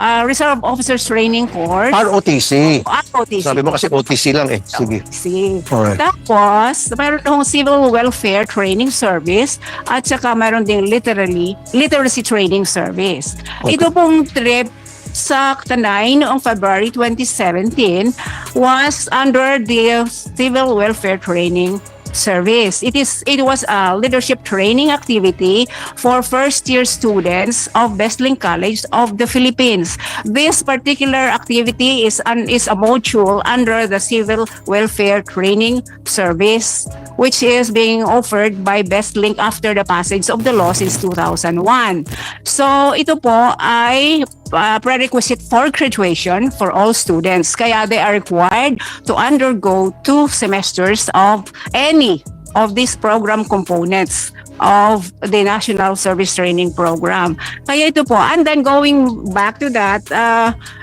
Reserve Officers Training Course. ROTC. ROTC. Sabi mo kasi OTC lang eh. Sige. See. Alright. Tapos, mayroon akong Civil Welfare Training Service at saka mayroon ding Literacy Training Service. Okay. Ito pong trip sa Tanay noong February 2017 was under the Civil Welfare Training Service. It was a leadership training activity for first-year students of Bestling College of the Philippines. This particular activity is a module under the Civil Welfare Training Service, which is being offered by Bestlink after the passage of the law since 2001. So ito po ay prerequisite for graduation for all students. Kaya they are required to undergo 2 semesters of any of these program components of the National Service Training Program. Kaya ito po, and then going back to that,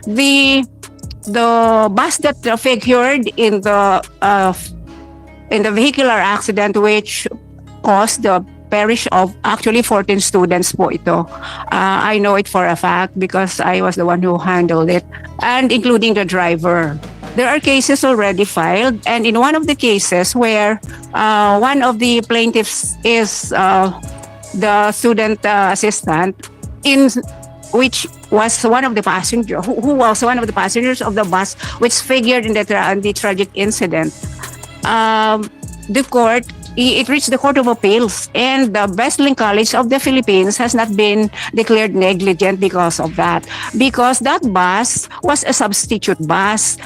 the bus that figured in the vehicular accident which caused the perish of actually 14 students po ito. I know it for a fact because I was the one who handled it, and including the driver. There are cases already filed, and in one of the cases where one of the plaintiffs is the student assistant, in which was one of the passengers, who was one of the passengers of the bus, which figured in the tragic incident. The court, it reached the Court of Appeals, and the Bestlink College of the Philippines has not been declared negligent because of that. Because that bus was a substitute bus.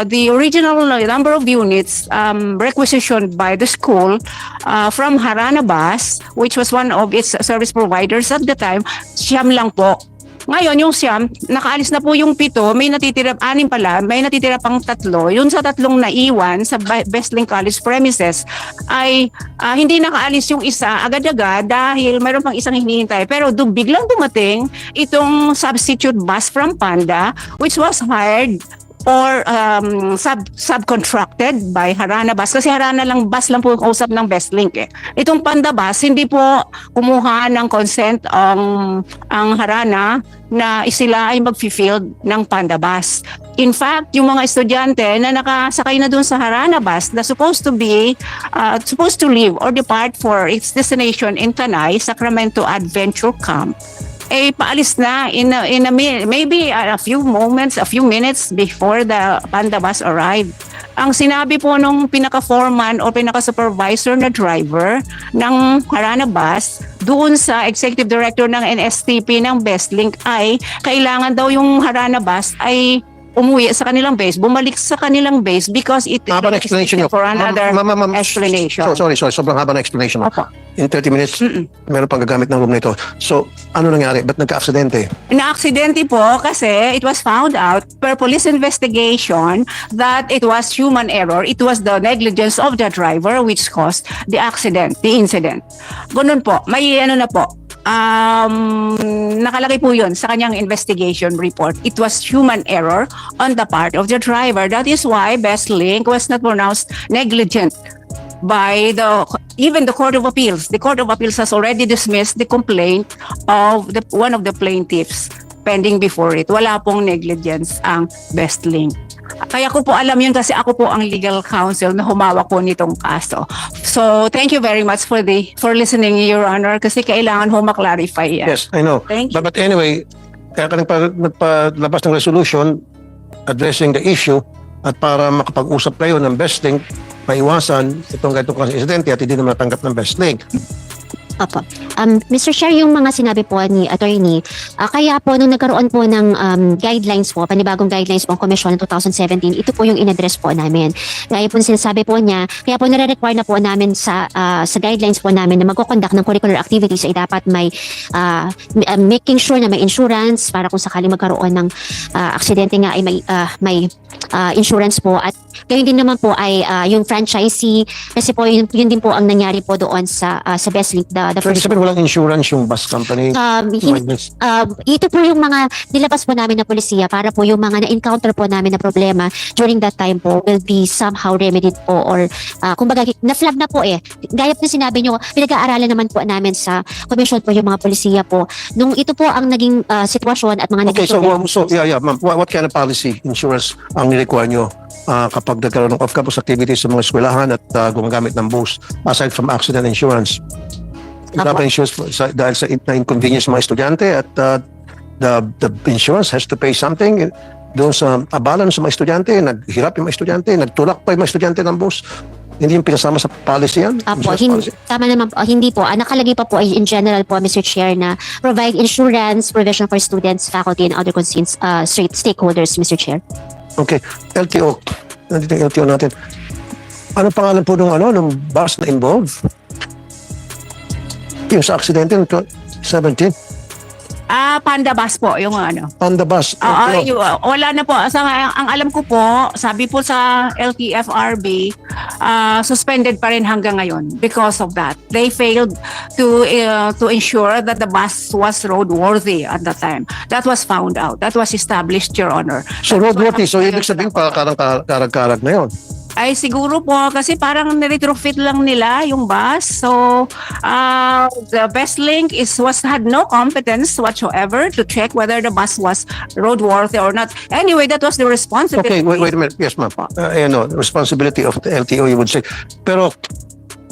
The original number of units requisitioned by the school from Harana Bus, which was one of its service providers at the time, siyam lang po. Ngayon, yung siyam, nakaalis na po yung 7, may natitira, 6 pala, may natitira pang 3. Yun sa 3 naiwan sa Bestlink College premises ay hindi nakaalis yung isa agad-agad dahil mayroon pang isang hinihintay. Pero biglang dumating itong substitute bus from Panda, which was hired or subcontracted by Harana Bus, kasi Harana lang bus lang po yung kausap ng Bestlink eh. Itong Panda Bus, hindi po kumuha ng consent ang Harana na sila ay mag-field ng Panda Bus. In fact, yung mga estudyante na nakasakay na dun sa Harana Bus na supposed to leave or depart for its destination in Tanay, Sacramento Adventure Camp, paalis na maybe a few minutes before the Panda Bus arrived. Ang sinabi po nung pinaka-foreman o pinaka-supervisor na driver ng Harana Bus doon sa executive director ng NSTP ng Bestlink ay kailangan daw yung Harana Bus ay umuwi sa kanilang base, bumalik sa kanilang base because it Haba na explanation nyo. for another explanation. Sorry. Sobrang haba na explanation mo. Opo. In 30 minutes, meron pang gagamit ng room na ito. So, ano nangyari? Ba't nagka-aksidente? Na-aksidente po kasi it was found out per police investigation that it was human error. It was the negligence of the driver which caused the accident, the incident. Ganun po. May na po. Nakalagay po yun sa kanyang investigation report. It was human error on the part of the driver. That is why Bestlink was not pronounced negligent by even the Court of Appeals. The Court of Appeals has already dismissed the complaint of one of the plaintiffs pending before it. Wala pong negligence ang Bestlink. Kaya ko po alam yun kasi ako po ang legal counsel na humawak po nitong kaso. So, thank you very much for listening, Your Honor, kasi kailangan ho maklarify yan. Yes, I know. Thank you. But anyway, kaya ka nagpalabas ng resolution addressing the issue at para makapag-usap kayo ng Bestlink, maiwasan itong ganitong klaseng insidente at hindi na matanggap ng Bestlink. Opo. Mr. Chair, yung mga sinabi po ni Attorney, kaya po nung nagkaroon po ng guidelines po, panibagong guidelines po ang komisyon ng 2017, ito po yung in-address po namin. Kaya po sinasabi po niya, kaya po nare-require na po namin sa guidelines po namin na mag-conduct ng curricular activities ay dapat may making sure na may insurance para kung sakaling magkaroon ng aksidente nga ay may insurance po at Gayon din naman po ay yung franchisee, kasi po yun din po ang nangyari po doon sa Bestlink, the So, ibig first sabihin walang insurance yung bus company? ito po yung mga nilabas po namin na polisiya para po yung mga na-encounter po namin na problema during that time po will be somehow remedied po, or kumbaga na-flag na po Gaya po na sinabi nyo, pinag-aaralan naman po namin sa commission po yung mga polisiya po. Nung ito po ang naging sitwasyon at mga Okay, naging so yeah, ma'am. What kind of policy insurance ang nirequire nyo kapag nagkaroon ng off-campus activities sa mga eskwelahan at gumagamit ng bus aside from accident insurance? Dapat insurance dahil sa na-inconvenience ng mga estudyante at the insurance has to pay something doon sa abalan sa mga estudyante, naghirap yung mga estudyante, nagtulak pa yung mga estudyante ng bus. Hindi yung pinasama sa policy yan? Apo, Insurance policy? tama naman po. Hindi po. Nakalagay pa po ay in general po, Mr. Chair, na provide insurance provision for students, faculty, and other concerned stakeholders, Mr. Chair. Okay, LTO. Nandito yung LTO natin. Ano pangalan po nung bus na involved? Yung sa aksidente ng 17? Panda bus po, yung ano. On the bus. Wala na po. Ang alam ko po, sabi po sa LTFRB, suspended pa rin hanggang ngayon because of that. They failed to ensure that the bus was roadworthy at that time. That was found out. That was established, Your Honor. So roadworthy, so ibig sabihin pa karag-karag na yun. Ay siguro po kasi parang niretrofit lang nila yung bus. So the Bestlink had no competence whatsoever to check whether the bus was roadworthy or not. Anyway, that was the responsibility. Okay, wait a minute. Yes, ma'am. Responsibility of the LTO, you would say. Pero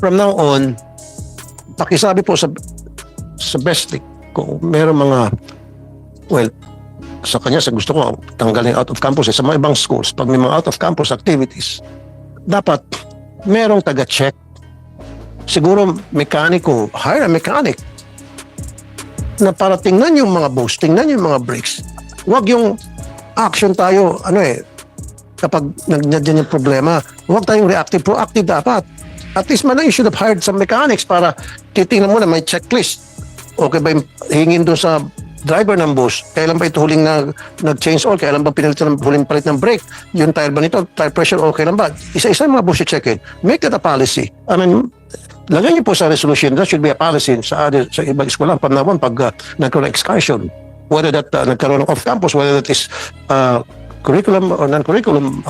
from now on, pakisabi po sa Bestlink kung meron mga, well, sa kanya, sa gusto ko, tanggalin out of campus. Sa mga ibang schools, pag may mga out of campus activities, dapat merong taga-check. Siguro mekaniko, hire a mechanic na para tingnan yung mga bus, tingnan yung mga brakes. Huwag yung action tayo, kapag nandiyan yung problema, huwag tayong reactive, proactive dapat. At least man lang, you should have hired some mechanics para titingnan mo na may checklist. Okay ba yung hingin doon sa driver ng bus, kailan ba ito huling nag-change oil, kailan ba pinalitan ng huling palit ng brake, yung tire ba nito, tire pressure, okay lang ba? Isa-isa yung mga bus i-check-in. Make that a policy. I mean, lagyan niyo po sa resolution, that should be a policy sa ibang eskwela, panawan pag nagkaroon ng excursion. Whether that nagkaroon ng off-campus, whether that is curriculum or non-curriculum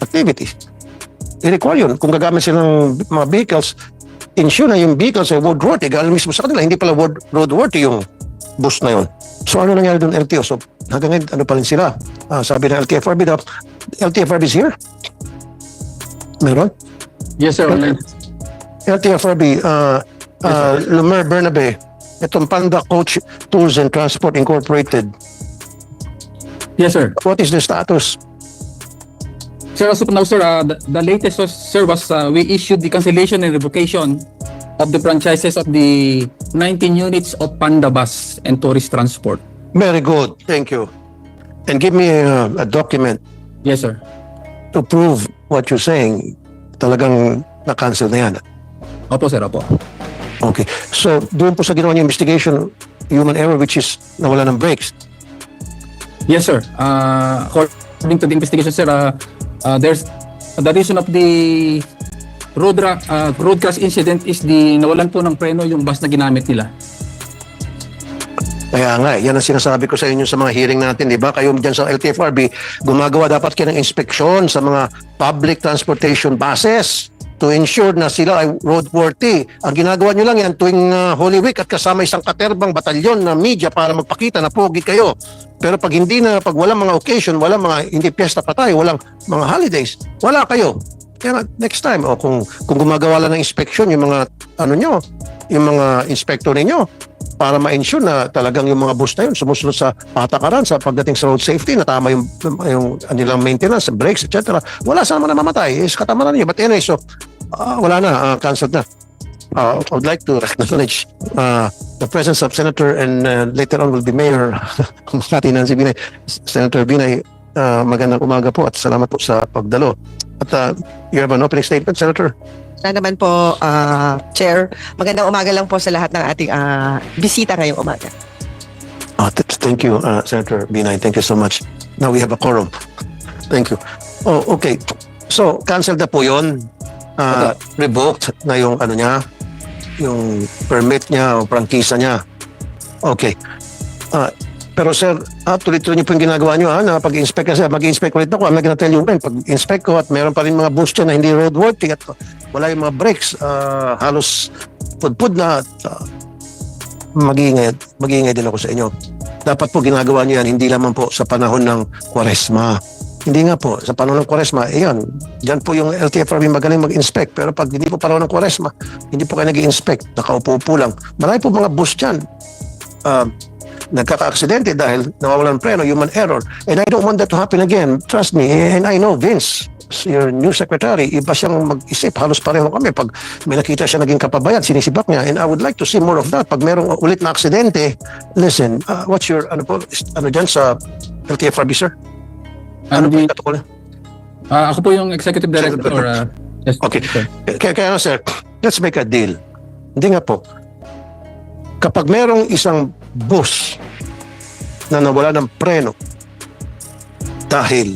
activities. I-require yun. Kung gagamit sila ng mga vehicles, ensure na yung vehicles ay roadworthy. Gano'n mismo sa kanila, hindi pala roadworthy yung bus na yun. So ano nangyari doon LTO? So hanggang ngayon, ano pa rin sila? Sabi ng LTFRB daw, LTFRB is here? Meron? Yes, sir. LTFRB, Lumer Bernabe, itong Panda Coach Tools and Transport Incorporated. Yes, sir. What is the status? Sir, as of now, sir, the latest, sir, was we issued the cancellation and revocation of the franchises of the 19 units of Panda Bus and Tourist Transport. Very good. Thank you. And give me a document Yes, sir. to prove what you're saying. Talagang na-cancel na yan. Opo, sir, opo. Okay. So, doon po sa ginawa niyo investigation, human error, which is nawala ng brakes. Yes, sir. According to the investigation, sir, there's the reason of the road crash incident is the nawalan po ng preno yung bus na ginamit nila. Kaya nga, yan ang sinasabi ko sa inyo sa mga hearing natin, di ba? Kayo dyan sa LTFRB, gumagawa dapat kayo ng inspeksyon sa mga public transportation buses to ensure na sila ay roadworthy. Ang ginagawa nyo lang yan tuwing Holy Week at kasama isang katerbang batalyon na media para magpakita na pogi kayo. Pero pag hindi na, pag walang mga occasion, walang mga, hindi piyesta pa tayo, walang mga holidays, wala kayo. Kaya next time, kung gumagawa lang ng inspection yung mga, yung mga inspector ninyo, para ma-ensure na talagang yung mga bus na yun sumusunod sa patakaran sa pagdating sa road safety, na tama yung nilang maintenance, brakes, etc. Wala sana naman namamatay. Is katamaran niyo. But anyway, so, wala na, cancelled na. I would like to acknowledge the presence of Senator and later on will be Mayor Makati Nancy Binay. Senator Binay, magandang umaga po at salamat po sa pagdalo. At you have an opening statement, Senator? Na naman po, Chair. Magandang umaga lang po sa lahat ng ating bisita ngayong umaga. Thank you, Senator Binay. Thank you so much. Now we have a quorum. Thank you. Oh, okay. So, cancel na po yun. Revoked na yung ano niya, yung permit niya o prangkisa niya. Okay. Pero sir, tuloy-tuloy niyo po yung ginagawa niyo na pag-inspect kasi mag-inspect ulit ako. I'm not gonna tell you when. Pag-inspect ko at meron pa rin mga bus dyan na hindi roadworthy at wala yung mga brakes, halos pudpud na at mag-iingay din ako sa inyo. Dapat po ginagawa niyo yan, hindi lamang po sa panahon ng Kwaresma. Hindi nga po, sa panahon ng Kwaresma, yan. Diyan po yung LTFRB magaling mag-inspect. Pero pag hindi po panahon ng Kwaresma, hindi po kayo nag-inspect. Nakaupo po lang. Marami po mga bus dyan. Nagkaka-aksidente dahil nawawalan ng preno, human error. And I don't want that to happen again. Trust me. And I know Vince, your new secretary, iba siyang mag-isip. Halos pareho kami. Pag may nakita siya naging kapabayan, sinisibak niya. And I would like to see more of that. Pag merong ulit na aksidente, listen, what's your, dyan sa LTFRB, sir? Ano po yung katulad? Ako po yung executive director. Yes, Okay. sir. Kaya sir, let's make a deal. Hindi nga po. Kapag merong isang bus na nawala ng preno dahil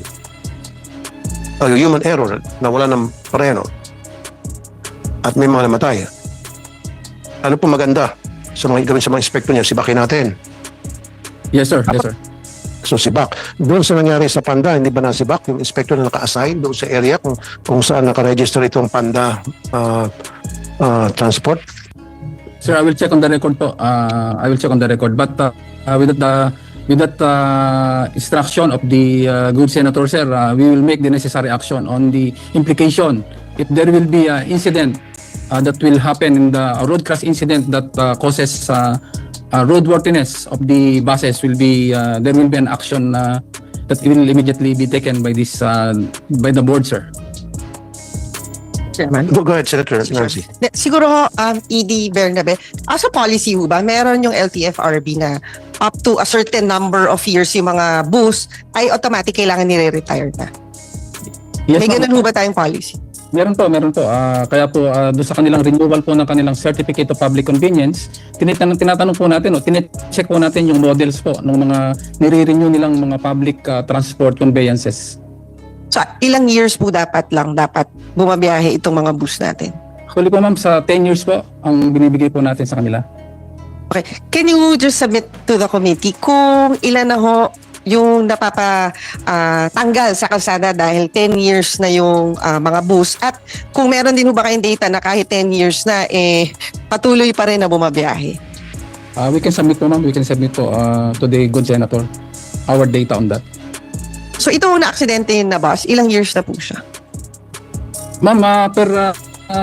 human error, nawala ng preno at may mga namatay, ano po maganda sa mga gawin sa mga inspektor niya? Sibakin natin. Yes, sir. Yes, sir. So sibak. Doon sa nangyari sa Panda, hindi ba nasibak yung inspector na naka-assign doon sa area kung saan naka-register itong Panda transport? Sir, I will check on the record po. I will check on the record. But with that instruction of the good senator, sir, we will make the necessary action on the implication. If there will be an incident that will happen in the road crash incident that causes roadworthiness of the buses, will be there will be an action that will immediately be taken by this by the board, sir. Chairman. Go ahead, Senator Nancy. Siguro, ED Bernabe, as a policy ho ba, meron yung LTFRB na up to a certain number of years yung mga bus ay automatic kailangan nire-retire na. Yes, May ma'am. ganun ho ba tayong policy? Meron po. Kaya po doon sa kanilang renewal po ng kanilang Certificate of Public Convenience, tinatanong po natin, tine-check po natin yung models po ng mga nire-renew nilang mga public transport conveyances. So, ilang years po dapat bumabiyahe itong mga bus natin? Actually po ma'am, sa 10 years po ang binibigay po natin sa kanila. Okay. Can you just submit to the committee kung ilan na ho yung tanggal sa kalsada dahil 10 years na yung mga bus at kung meron din ho ba kayong data na kahit 10 years na patuloy pa rin na bumabiyahe? We can submit po ma'am, to the good senator our data on that. So ito na aksidente na bus, ilang years na po siya? Ma'am,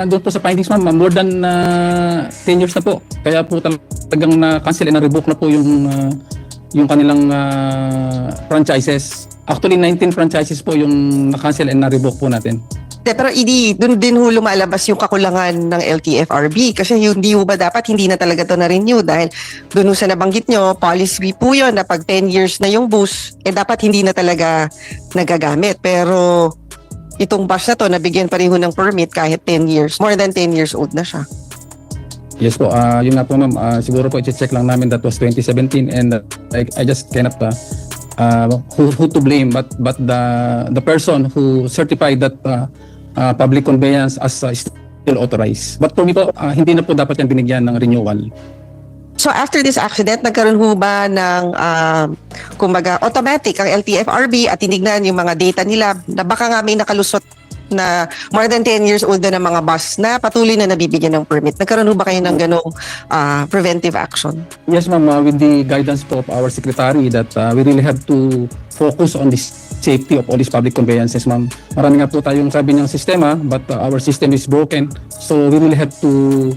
doon po sa findings ma'am, more than 10 years na po. Kaya po talagang na-cancel and na-revoke na po yung kanilang franchises. Actually, 19 franchises po yung na-cancel and na-revoke po natin. Pero doon din ho lumalabas yung kakulangan ng LTFRB kasi hindi ho ba dapat hindi na talaga to na-renew dahil doon ho sa nabanggit nyo, policy po yun na pag 10 years na yung bus, dapat hindi na talaga nagagamit. Pero itong bus na to, nabigyan pa rin ho ng permit kahit 10 years, more than 10 years old na siya. Yes po, yun nga po ma'am, siguro po i-check lang namin that was 2017 and I just cannot who to blame but the person who certified that public conveyance as still authorized. But for me po, hindi na po dapat yan binigyan ng renewal. So after this accident, nagkaroon ho ba ng kumbaga automatic ang LTFRB at tinignan yung mga data nila na baka nga may nakalusot na more than 10 years old na ng mga bus na patuloy na nabibigyan ng permit. Nagkaroon ho ba kayo ng ganong preventive action? Yes ma'am, with the guidance po of our secretary that we really have to focus on this safety of all these public conveyances ma'am. Marami nga po tayong sabi niyang sistema but our system is broken so we really have to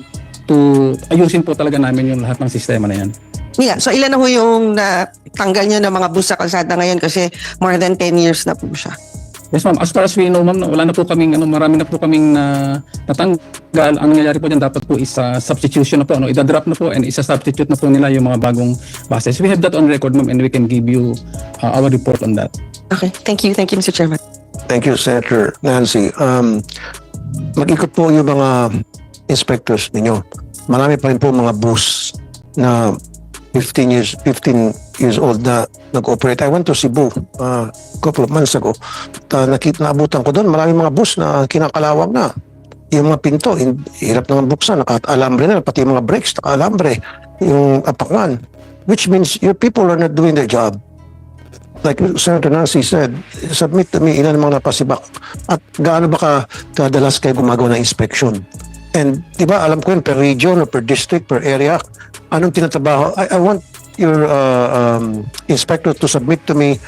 ayusin po talaga namin yung lahat ng sistema na yan. Yeah, so ilan na ho yung natanggal nyo ng mga bus sa kalsada ngayon kasi more than 10 years na po siya? Yes ma'am, as far as we know ma'am, wala na po kaming marami na po kaming natanggal. Ang nangyayari po diyan dapat po is substitution na po, ida-drop na po and isa-substitute na po nila yung mga bagong buses. We have that on record ma'am and we can give you our report on that. Okay, thank you Mr. Chairman. Thank you, Senator Nancy. Mag-ikot po yung mga inspectors ninyo. Marami pa rin po mga bus na 15 years old na nag-operate. I went to Cebu couple of months ago. Naabutan ko doon, maraming mga bus na kinakalawang na. Yung mga pinto, hirap naman buksan, naka-alambre na, pati yung mga brakes, naka-alambre, yung apakan. Which means your people are not doing their job. Like Senator Nancy said, submit to me ilan mga napasibak at gaano ba kadalas kayo gumagawa ng inspection. And di ba, alam ko yun, per region or per district, per area, anong tinatrabaho? I want your inspector to submit to me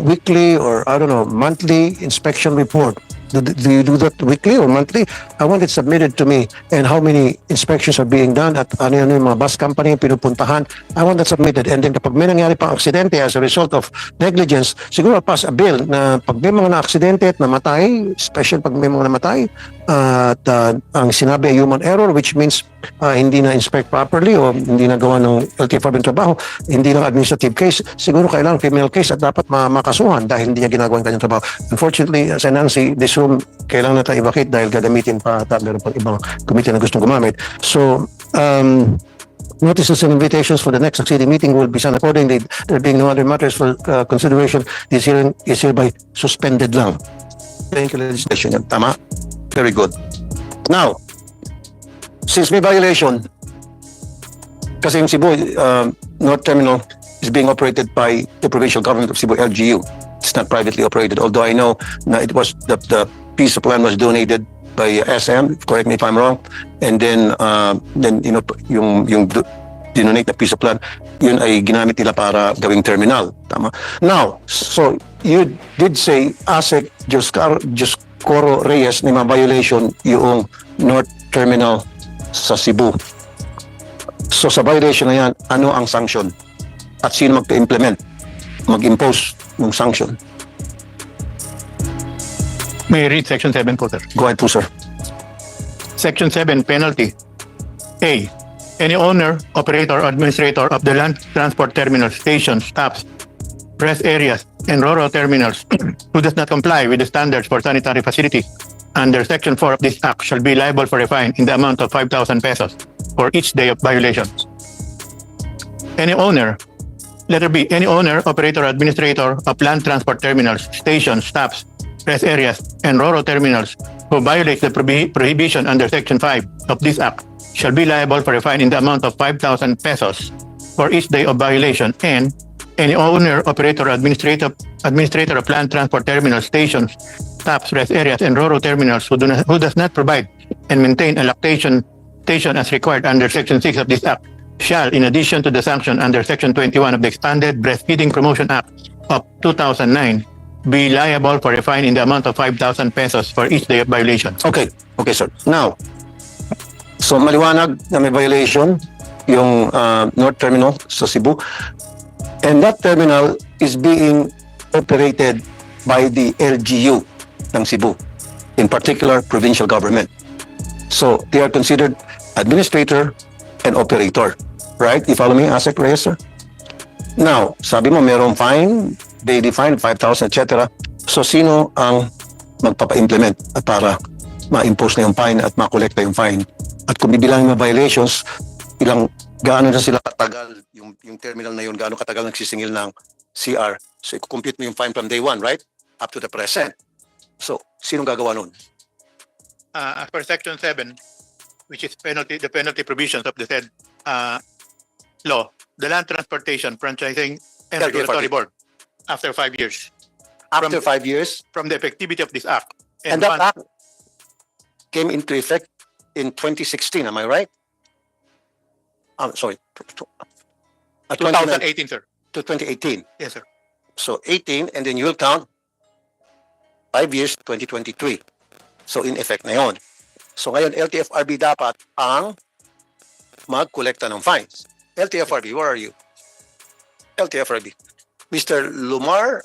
weekly or, I don't know, monthly inspection report. Do you do that weekly or monthly? I want it submitted to me and how many inspections are being done at ano yung mga bus company yung pinupuntahan. I want that submitted. And then kapag may nangyari pang aksidente as a result of negligence, siguro I'll pass a bill na pag may mga na-aksidente at namatay, special pag may mga namatay, at ang sinabi ay human error, which means hindi na inspect properly o hindi na gawa ng LTFRB ng trabaho, hindi lang administrative case, siguro kailangan criminal case at dapat makasuhan dahil hindi niya ginagawa ang kanyang trabaho. Unfortunately, Sen. Nancy, this room kailangan natin i-vacate dahil gagamitin pa at meron pang ibang committee na gustong gumamit. So, notices and invitations for the next succeeding meeting will be sent accordingly. There being no other matters for consideration, this hearing is hereby suspended lang. Thank you, legislation. Yan. Tama? Very good. Now, since may violation, kasi yung Cebu North Terminal is being operated by the provincial government of Cebu, LGU. It's not privately operated, although I know na it was the piece of land was donated by SM, correct me if I'm wrong, and then you know yung dinonate na piece of land, yun ay ginamit nila para gawing terminal. Tama? Now, so you did say ASEC Joscoro Reyes na ma-violation yung North Terminal sa Cebu. So sa violation na yan, ano ang sanction? At sino mag-implement? Mag-impose ng sanction? May I read Section 7 po, sir. Go ahead po, sir. Section 7, penalty. A. Any owner, operator, or administrator of the land transport terminals, stations, stops, rest areas, and RoRo terminals who does not comply with the standards for sanitary facilities under Section 4 of this Act shall be liable for a fine in the amount of 5,000 pesos for each day of violation. Any owner, letter B, any owner, operator, or administrator of land transport terminals, stations, stops, rest areas, and RoRo terminals who violates the prohibition under Section 5 of this Act shall be liable for a fine in the amount of 5,000 pesos for each day of violation, and any owner, operator, or administrator of land transport terminals, stations, stops, rest areas, and RoRo terminals who does not provide and maintain a lactation station as required under Section 6 of this Act shall, in addition to the sanction under Section 21 of the Expanded Breastfeeding Promotion Act of 2009, be liable for a fine in the amount of 5,000 pesos for each day of violation. Okay, sir. Now, so maliwanag na may violation yung North Terminal sa Cebu, and that terminal is being operated by the LGU ng Cebu, in particular provincial government. So they are considered administrator and operator, right? You follow me, ASEC Reyes, sir? Now, sabi mo merong fine, daily fine, 5,000, etc. So sino ang magpapa-implement at para ma-impose na yung fine at ma-collecta yung fine? At kung bibilangin mga violations, gaano na sila katagal yung terminal na yun, gaano katagal nagsisingil ng CR. So i-compute mo yung fine from day 1, right? Up to the present. So, sinong gagawa nun? As per Section 7, which is the penalty provisions of the said law, the Land Transportation Franchising and Regulatory Board, after 5 years. After 5 years? From the effectivity of this Act. And that Act came into effect in 2016, am I right? Sorry. 2018, sir. To 2018. Yes, sir. So 18, and then you'll count 5 years, 2023. So in effect na yun. So ngayon, LTFRB dapat ang mag-collecta ng fines. LTFRB, where are you? LTFRB. Mr. Lumer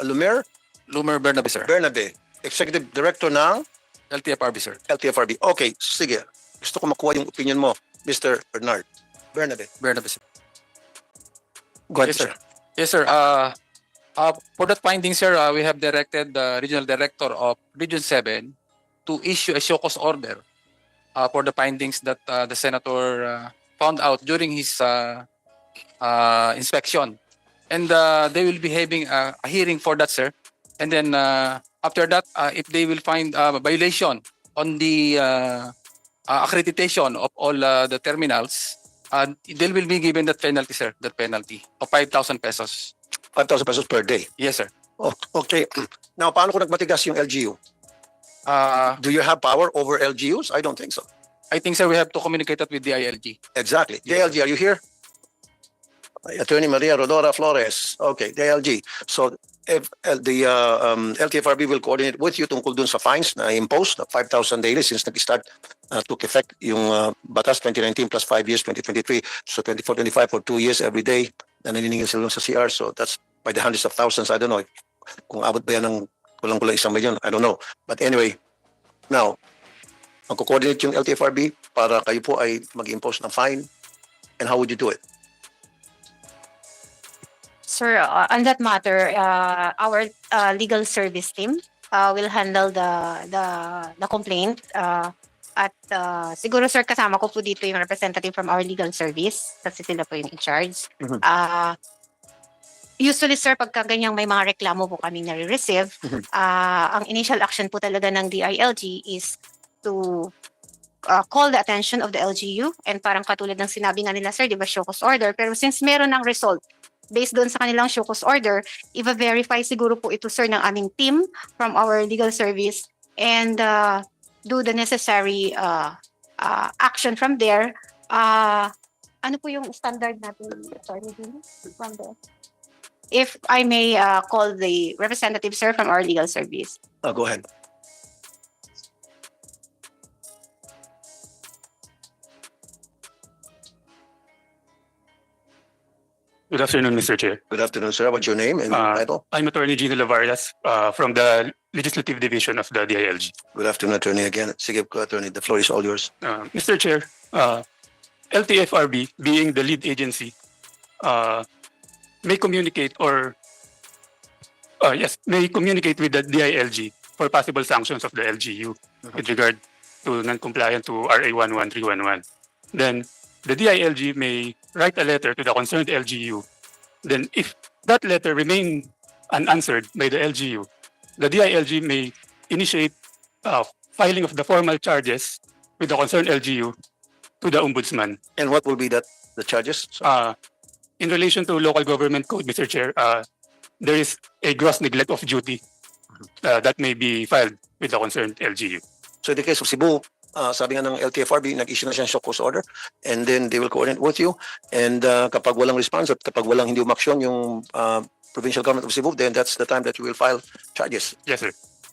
Bernabe, sir. Bernabe, Executive Director ng LTFRB, sir. LTFRB. Okay, sige. Gusto ko makuha yung opinion mo, Mr. Bernabe. Bernabe, sir. Go ahead, Yes, sir. Yes, sir. For that finding, sir, we have directed the Regional Director of Region 7 to issue a show cause order for the findings that the Senator found out during his inspection And they will be having a hearing for that, sir. And then after that, if they will find a violation on the accreditation of all the terminals, they will be given that penalty, sir. That penalty of 5,000 pesos. 5,000 pesos per day. Yes, sir. Oh, okay. Now, paano kung nagmatigas yung LGU? Uh, Do you have power over LGUs? I don't think so. I think, sir, we have to communicate that with the ILG. Exactly. Yes, DLG, are you here? Attorney Maria Rodora Flores. Okay, DLG. So, if the LTFRB will coordinate with you tungkol dun sa fines na impose na 5,000 daily since nag-start took effect yung batas 2019 plus 5 years, 2023. So, 24-25 for 2 years every day na naniningil sila sa CR. So, that's by the hundreds of thousands. I don't know kung abot ba yan ng kulang-kulang 1 milyon. I don't know. But anyway, now, magko-coordinate yung LTFRB para kayo po ay mag-impose ng fine. And how would you do it? Sir, on that matter, our legal service team will handle the complaint. At siguro, sir, kasama ko po dito yung representative from our legal service kasi sila po yung in charge. Mhm. Usually, sir, pagka ganyang may mga reklamo po kami nare-receive, ang initial action po talaga ng DILG is to call the attention of the LGU, and parang katulad ng sinabi nga nila, sir, di ba, show cause order, pero since meron ng result based doon sa kanilang show cause order, i-verify siguro po ito, sir, ng aming team from our legal service and do the necessary action from there. Ano po yung standard natin? Sorry, from there. If I may call the representative, sir, from our legal service. Go ahead. Good afternoon, Mr. Chair. Good afternoon, sir. What's your name and title? I'm Attorney Gino Lavarias from the Legislative Division of the DILG. Good afternoon, attorney again. Sige po, attorney. The floor is all yours. Mr. Chair, LTFRB, being the lead agency, may communicate may communicate with the DILG for possible sanctions of the LGU with regard to non-compliant to RA 11311. Then the DILG may write a letter to the concerned LGU. Then if that letter remain unanswered by the LGU, the DILG may initiate filing of the formal charges with the concerned LGU to the Ombudsman. And what will be the charges? In relation to local government code, Mr. Chair, there is a gross neglect of duty that may be filed with the concerned LGU. So in the case of Cebu, sabi nga ng LTFRB, nag-issue na siya ng show cause order and then they will coordinate with you. And kapag walang response at kapag walang hindi umaksyon yung provincial government of Cebu, then that's the time that you will file charges. Yes, sir.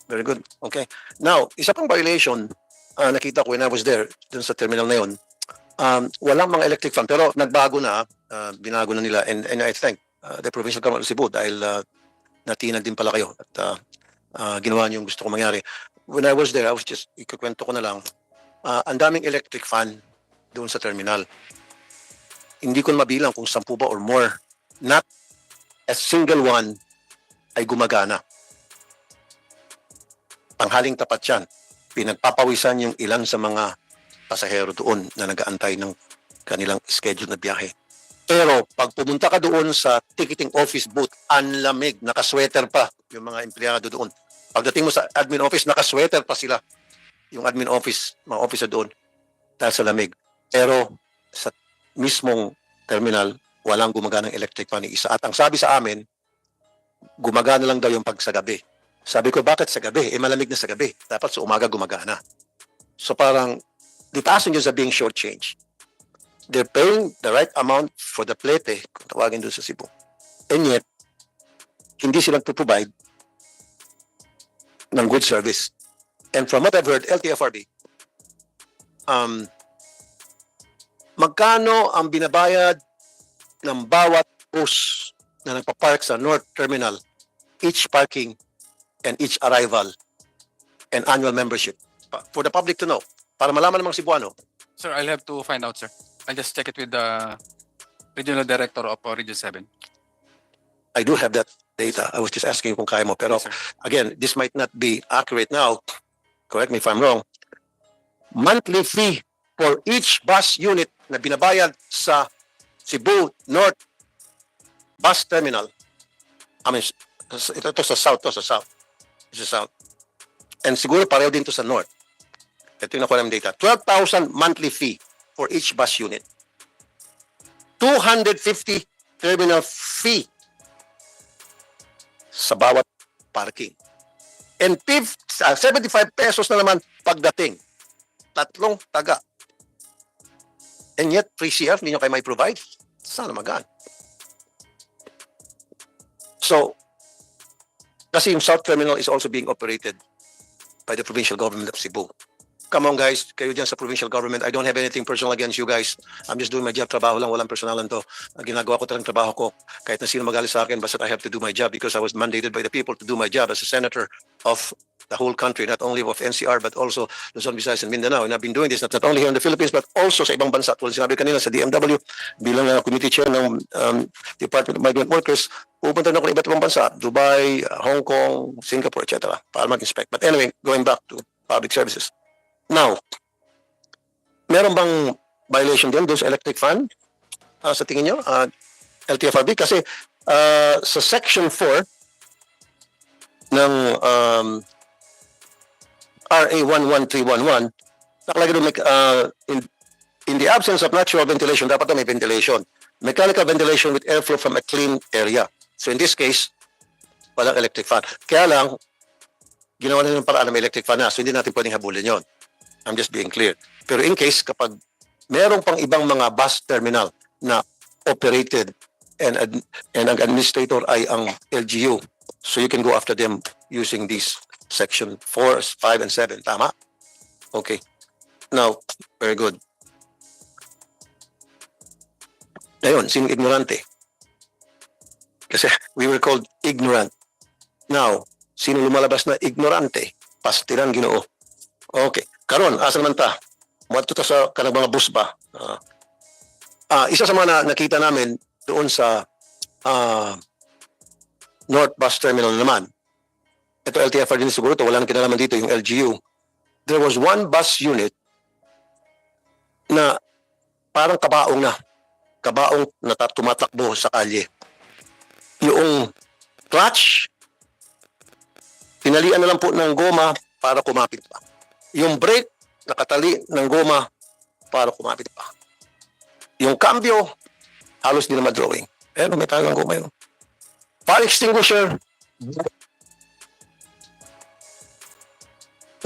Very good. Okay. Now, isa pang violation, nakita ko when I was there, dun sa terminal na yun, walang mga electric fan, pero nagbago na, binago na nila, and I thank the provincial government of Cebu dahil natinag din pala kayo at ginawa niyo yung gusto ko mangyari. When I was there, I was just, ikukwento ko na lang, ang daming electric fan doon sa terminal. Hindi ko mabilang kung 10 ba or more. Not a single one ay gumagana. Panghaling tapat yan. Pinagpapawisan yung ilan sa mga pasahero doon na nag-aantay ng kanilang schedule na biyahe. Pero pag pumunta ka doon sa ticketing office booth, ang lamig, nakasweater pa yung mga empleyado doon. Pagdating mo sa admin office, nakasweater pa sila. Yung admin office, mga officer doon, dahil sa lamig. Pero sa mismong terminal, walang gumaganang electric fan ni isa. At ang sabi sa amin, gumagana lang daw yung pag sa gabi. Sabi ko, bakit sa gabi? Malamig na sa gabi. Dapat sa umaga gumagana. So parang, the passengers are being shortchanged. They're paying the right amount for the plete, kung tawagin doon sa Cebu. And yet, hindi sila provide ng good service. And from what I've heard, LTFRB, magkano ang binabayad ng bawat bus na nagpa-park sa North Terminal, each parking and each arrival and annual membership? For the public to know, para malaman ng mga Cebuano. Sir, I'll have to find out, sir. I'll just check it with the regional director of Region 7. I do have that data. I was just asking kung kaya mo. Pero Yes, sir. again, this might not be accurate now. Correct me if I'm wrong. Monthly fee for each bus unit na binabayad sa Cebu North bus terminal, I mean, ito sa south, to sa south. Ito sa south. And siguro pareho din to sa north. Ito yung nakuha ng data. 12,000 monthly fee for each bus unit. 250 terminal fee sa bawat parking. And 75 pesos na naman pagdating. Tatlong taga. And yet, free CF, hindi nyo kayo may provide? Sana magaan. So, kasi yung South Terminal is also being operated by the provincial government of Cebu. Come on guys, kayo dyan sa provincial government, I don't have anything personal against you guys. I'm just doing my job, trabaho lang, walang personalan to. Ginagawa ko talagang trabaho ko, kahit na sino magalit sa akin, basta I have to do my job because I was mandated by the people to do my job as a senator of the whole country, not only of NCR, but also Luzon, Visayas, and Mindanao. And I've been doing this not only here in the Philippines, but also sa ibang bansa. Tulad sinabi kanina sa DMW, bilang committee chair ng Department of Migrant Workers, pupunta na ako ng iba't ibang bansa, Dubai, Hong Kong, Singapore, etc. para mag-inspect. But anyway, going back to public services. Now, meron bang violation din doon sa electric fan? Sa tingin nyo, LTFRB? Kasi sa section 4 ng RA 11311, nakalagay doon, in the absence of natural ventilation, dapat na may ventilation. Mechanical ventilation with airflow from a clean area. So in this case, walang electric fan. Kaya lang, ginawa na ng paraan na may electric fan na, so hindi natin pwedeng habulin yon. I'm just being clear. Pero in case, kapag meron pang ibang mga bus terminal na operated and ang administrator ay ang LGU, so you can go after them using these section 4, 5, and 7. Tama? Okay. Now, very good. Ngayon, sino ignorante? Kasi we were called ignorant. Now, sino lumalabas na ignorante? Pastiran, Ginoo. Okay. Karon, asa naman ta? Muadto ta sa kanang mga bus ba? Isa sa mga nakita namin doon sa North Bus Terminal naman. Ito LTFRD din siguro to, wala nang kinalaman dito yung LGU. There was one bus unit na parang kabaong na tumatakbo sa kalye. Yung clutch, pinalian na lang po ng goma para kumapit pa. Yung brake, nakatali ng goma para kumapit pa. Yung cambio, halos di na ma-drawing. Pero may talagang goma yun. Fire extinguisher.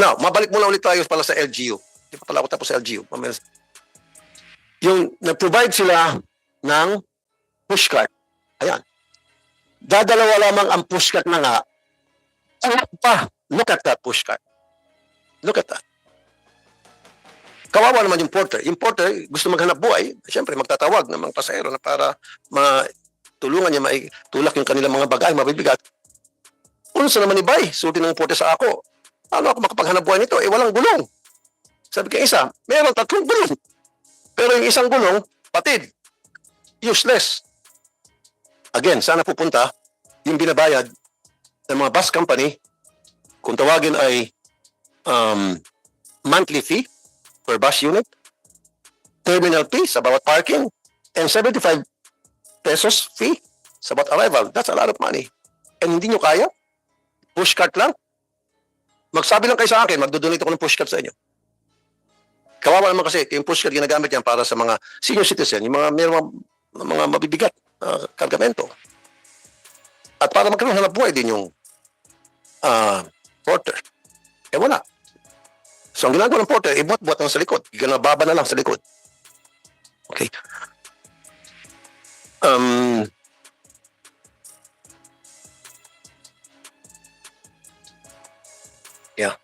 Now, mabalik muna ulit tayo pala sa LGU. Di pa pala ako tapos sa LGU. Yung nag-provide sila ng pushcart. Ayan. Dadalawa lamang ang pushcart na nga. Look at that pushcart. Look at that. Kawawa naman yung porter. Yung porter, gusto maghanap buhay, siyempre magtatawag ng mga pasahero na para matulungan niya maitulak yung kanilang mga bagay, mabibigat. Unsa naman ibay, sulti ng porter sa ako. Ano ako makapaghanap buhay nito? Walang gulong. Sabi ko isa, meron 3 gulong. Pero yung isang gulong, patid. Useless. Again, sana pupunta yung binabayad ng mga bus company, kung tawagin ay monthly fee per bus unit, terminal fee sa bawat parking, and 75 pesos fee sa bawat arrival. That's a lot of money. And hindi nyo kaya? Pushcart lang? Magsabi lang kayo sa akin, magdodonate ako ng pushcart sa inyo. Kawawa naman kasi, yung pushcart ginagamit yan para sa mga senior citizen, yung mga mabibigat kargamento. At para magkaroon hanap buhay din yung porter. Wala. So, ang ginagawa ng porter, ibuat-buat lang sa likod. Ginababa na lang sa likod. Okay. Yeah.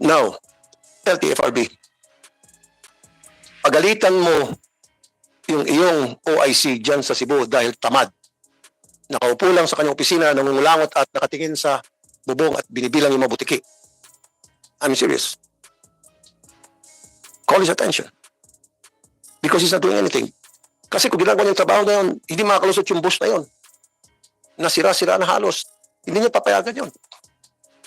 Now, LTFRB, pagalitan mo yung iyong OIC dyan sa Cebu dahil tamad. Nakaupo lang sa kanyang opisina, nangungulangot at nakatingin sa bubong at binibilang yung mga butiki. I'm serious. Call his attention. Because he's not doing anything. Kasi kung ginagawa niya yung trabaho na yun, hindi makakalusot yung bus na yun. Nasira-sira na halos. Hindi niya papayagan yun.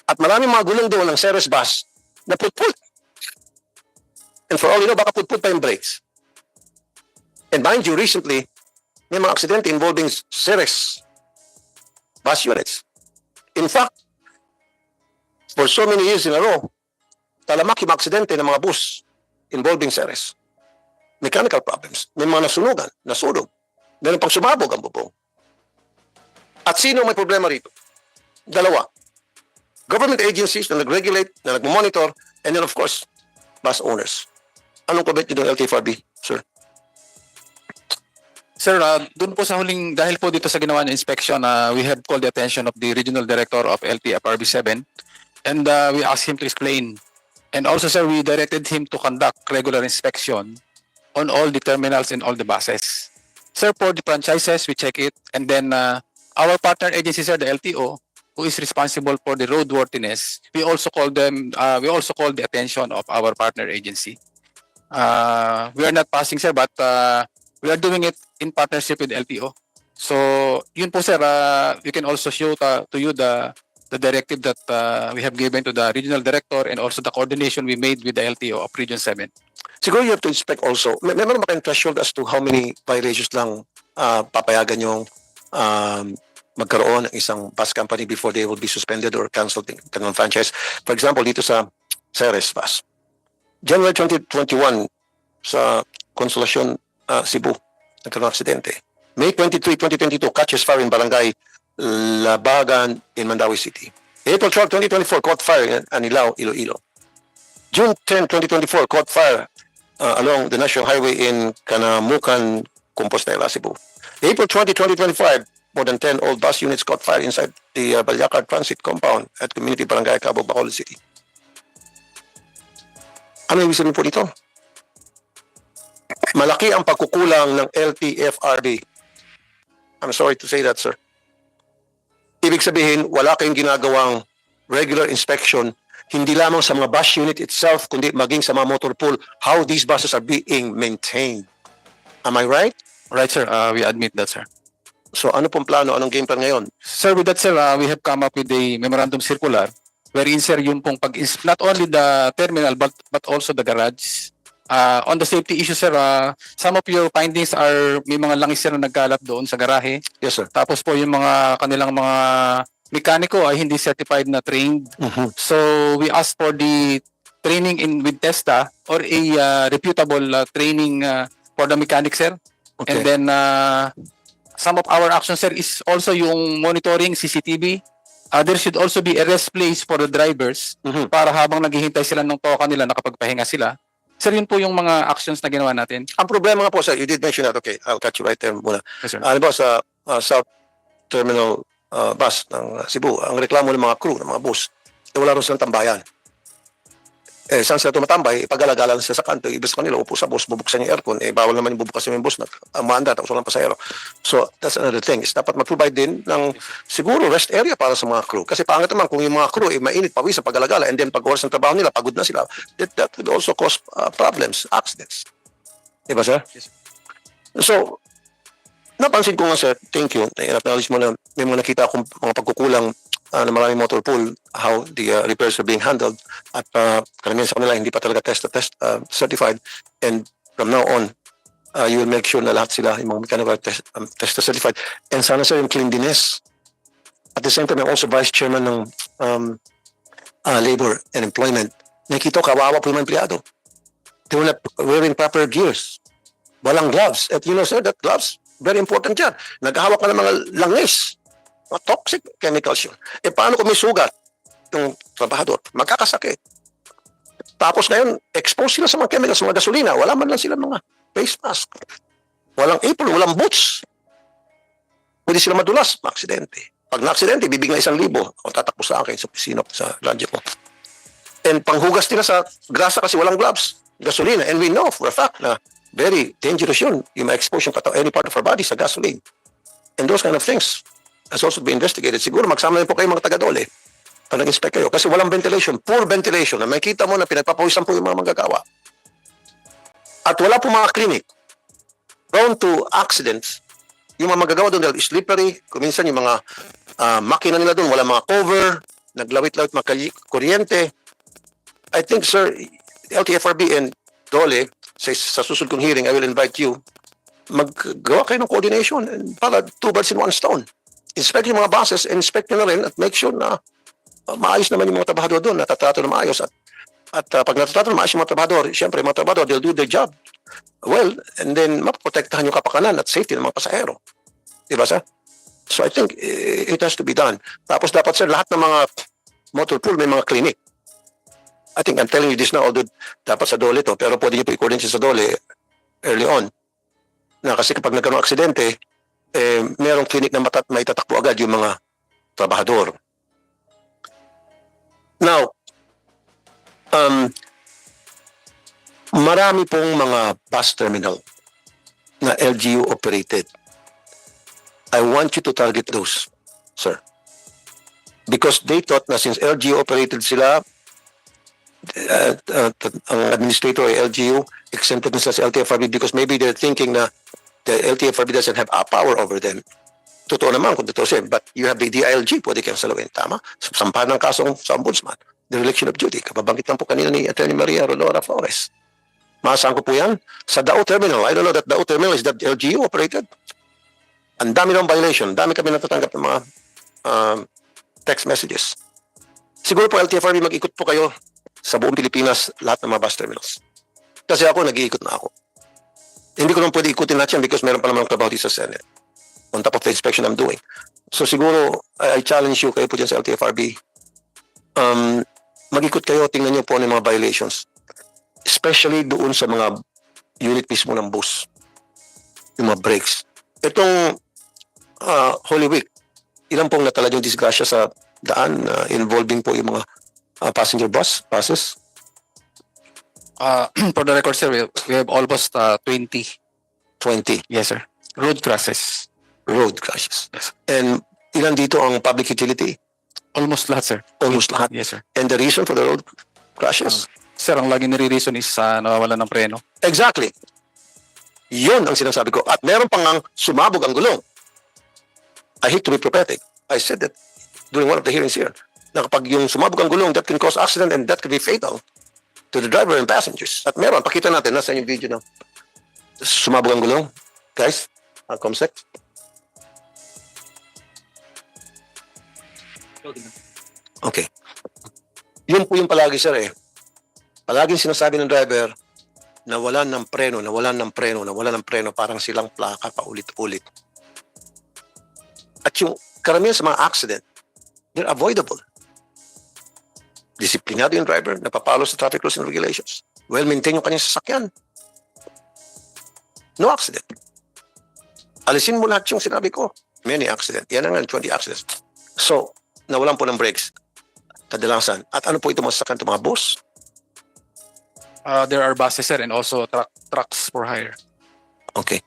At maraming mga gulong doon ng service bus na put-put. And for all you know, baka put-put pa yung brakes. And mind you, recently, may mga aksidente involving series bus units. In fact, for so many years in a row, talamak yung aksidente ng mga bus involving series. Mechanical problems. May mga nasunugan, nasunog. Meron pang sumabog ang bubong. At sino may problema rito? Dalawa. Government agencies na nag-regulate, na nag-monitor, and then of course, bus owners. Anong comment nyo ng LTFRB, sir? Sir, doon po sa huling, dahil po dito sa ginawa ng inspection, we have called the attention of the Regional Director of LTFRB 7 and we asked him to explain. And also, sir, we directed him to conduct regular inspection on all the terminals and all the buses. Sir, for the franchises, we check it. And then our partner agency, sir, the LTO, who is responsible for the roadworthiness, we also call them, we also call the attention of our partner agency. We are not passing, sir, but we are doing it in partnership with LTO. So, yun po, sir, we can also show to you the directive that we have given to the regional director and also the coordination we made with the LTO of Region 7. Siguro you have to inspect also. Meron ba kayong threshold as to how many violations lang papayagan yung magkaroon ng isang bus company before they will be suspended or cancelled ng kanilang franchise? For example, dito sa Ceres Bus. January 2021 sa Consolacion, Cebu, nagkaroon ng aksidente. May 23, 2022, catches fire in Barangay Labagan in Mandawi City. April 12, 2024, caught fire in Anilao, Iloilo. June 10, 2024, caught fire along the National Highway in Canamucan, Compostela, Cebu. April 20, 2025, more than 10 old bus units caught fire inside the Balyacar Transit Compound at Community Barangay Cabo, Bacolod City. Ano ibig sabihin po dito? Malaki ang pagkukulang ng LTFRB. I'm sorry to say that, sir. Ibig sabihin, wala kayong ginagawang regular inspection, hindi lamang sa mga bus unit itself, kundi maging sa mga motor pool, how these buses are being maintained. Am I right? Right, sir. We admit that, sir. So ano pong plano? Anong game plan ngayon? Sir, with that, sir, we have come up with a memorandum circular wherein, sir, yung pong not only the terminal but also the garage. On the safety issue, sir, some of your findings are may mga langis, sir, na nagkalat doon sa garahe. Yes, sir. Tapos po yung mga kanilang mga mekaniko ay hindi certified na trained. So we ask for the training with TESTA or a reputable training for the mechanic, sir. Okay. And then some of our actions, sir, is also yung monitoring CCTV. There should also be a rest place for the drivers para habang naghihintay sila ng toka nila, nakapagpahinga sila. Sir, yun po yung mga actions na ginawa natin. Ang problema nga po, sir, you did mention that. Okay, I'll cut you right there muna. Yes, sir. Ano ba sa South Terminal bus ng Cebu, ang reklamo ng mga crew, ng mga bus, wala rin silang tambayan. Saan sila tumatambay, ipag-alagalan sila sa kanto, ibig sa kanila, upo sa bus, bubuksan yung aircon, bawal naman yung bubuksan yung bus, maanda, tapos walang pasahero. So, that's another thing. Is dapat mag-provide din ng siguro rest area para sa mga crew. Kasi pangit naman kung yung mga crew, mainit, pawis sa pag-alagala, and then pag oras ng trabaho nila, pagod na sila, that would also cause problems, accidents. Diba, sir? Yes, sir. So, napansin ko nga, sir, thank you, na-acknowledge mo na may mga nakita akong mga pagkukulang na maraming motor pool, how the repairs are being handled, at karamihan sa kanila hindi pa talaga certified, and from now on you will make sure na lahat sila yung mga mechanical test certified, and sana, sir, yung cleanliness. At the same time, I'm also vice chairman ng labor and employment. Nakikita ko, kawawa po yung mga empleyado. They were not wearing proper gears, walang gloves, at you know, sir, that gloves very important yan. Naghahawak ka ng mga langis, mga toxic chemicals yun. Paano kung may sugat yung trabahador? Magkakasakit. Tapos ngayon, expose sila sa mga chemicals, mga gasolina. Wala man lang sila mga face mask. Walang apron, walang boots. Pwede sila madulas, maaksidente. Pag na-aksidente, bibig na 1,000. O tatakbo sa akin sa opisina, sa radyo ko. And panghugas nila sa grasa kasi walang gloves, gasolina. And we know for a fact na very dangerous yun. You may expose yung any part of our body sa gasoline. And those kind of things has also been investigated. Siguro magsama rin po kayo mga taga-dole pag nag-inspect kayo. Kasi walang ventilation, poor ventilation. Na makita mo na pinagpapawisan po yung mga manggagawa. At wala po mga clinic prone to accidents. Yung mga manggagawa doon dahil slippery. Kuminsan yung mga makina nila doon, wala mga cover, naglawit-lawit mga kuryente. I think, sir, LTFRB and Dole, sa susunod kong hearing, I will invite you maggawa kayo ng coordination para two birds in one stone. Inspect yung mga buses, inspect nyo na rin at make sure na maayos naman yung mga trabahador doon, natatrato na maayos. At pag natatrato na maayos yung mga trabahador, syempre yung mga trabahador, they'll do their job well, and then mapoprotektahan yung kapakanan at safety ng mga pasahero. Diba, sir? So I think it has to be done. Tapos dapat, sir, lahat ng mga motor pool may mga clinic. I think I'm telling you this now, although dapat sa DOLE to, pero pwede nyo po i-coordinate sa DOLE early on. Na kasi kapag nagkaroon ng aksidente, merong clinic na maitatakbo agad yung mga trabahador. Now, marami pong mga bus terminal na LGU operated. I want you to target those, sir. Because they thought na since LGU operated sila, ang administrator ay LGU, exempted na sila sa LTFRB because maybe they're thinking na the LTFRB doesn't have power over them. Totoo naman kung totoo siya, but you have the DILG, pwede kayong salawin, tama? Sampahan ng kasong sa ombudsman, the election of duty. Kababanggit lang po kanina ni Attorney Maria Rolora Flores. Maasahan ko po yan sa Dao Terminal. I don't know that Dao Terminal is that LGU operated. Ang dami ng violation, dami kami natatanggap ng mga text messages. Siguro po LTFRB mag-ikot po kayo sa buong Pilipinas, lahat ng mga bus terminals. Kasi ako, nag-iikot na ako. Hindi ko naman pwede ikutin lahat yan because meron pa naman ang trabaho sa Senate on top of the inspection I'm doing. So siguro, I challenge you, kayo po dyan sa LTFRB, mag-ikot kayo, tingnan nyo po ang mga violations. Especially doon sa mga unit mismo ng bus. Yung mga brakes. Itong Holy Week, ilan pong natala yung disgrasya sa daan involving po yung mga passenger buses? For the record, sir, we have almost 20. 20 Yes, sir. Road crashes. road crashes. And ilan dito ang public utility? Almost lahat, sir. Almost lahat. Yes, sir. And the reason for the road crashes? Sir, ang lagi nire-reason is nawawalan ng preno. Exactly. Yun ang sinasabi ko. At meron pang ang sumabog ang gulong. I hate to be prophetic. I said that during one of the hearings here. Na kapag yung sumabog ang gulong, that can cause accident and that can be fatal to the driver and passengers. At meron, pakita natin, nasa yung video na sumabog ang gulong. Guys, Comsec. Okay. Yun po yung palagi, sir, eh. Palaging sinasabi ng driver, nawalan ng preno, nawalan ng preno, nawalan ng preno, parang silang plaka paulit-ulit. At yung karamihan sa mga accident, they're avoidable. Disiplinado yung driver, napapalo sa traffic rules and regulations. Well-maintain yung kanyang sasakyan. No accident. Alisin mo lahat yung sinabi ko. Many accident. Yan ang 20 accidents. So, nawalan po ng brakes. Kadalasan. At ano po ito mga sasakyan, ito mga bus? There are buses, sir, and also trucks for hire. Okay.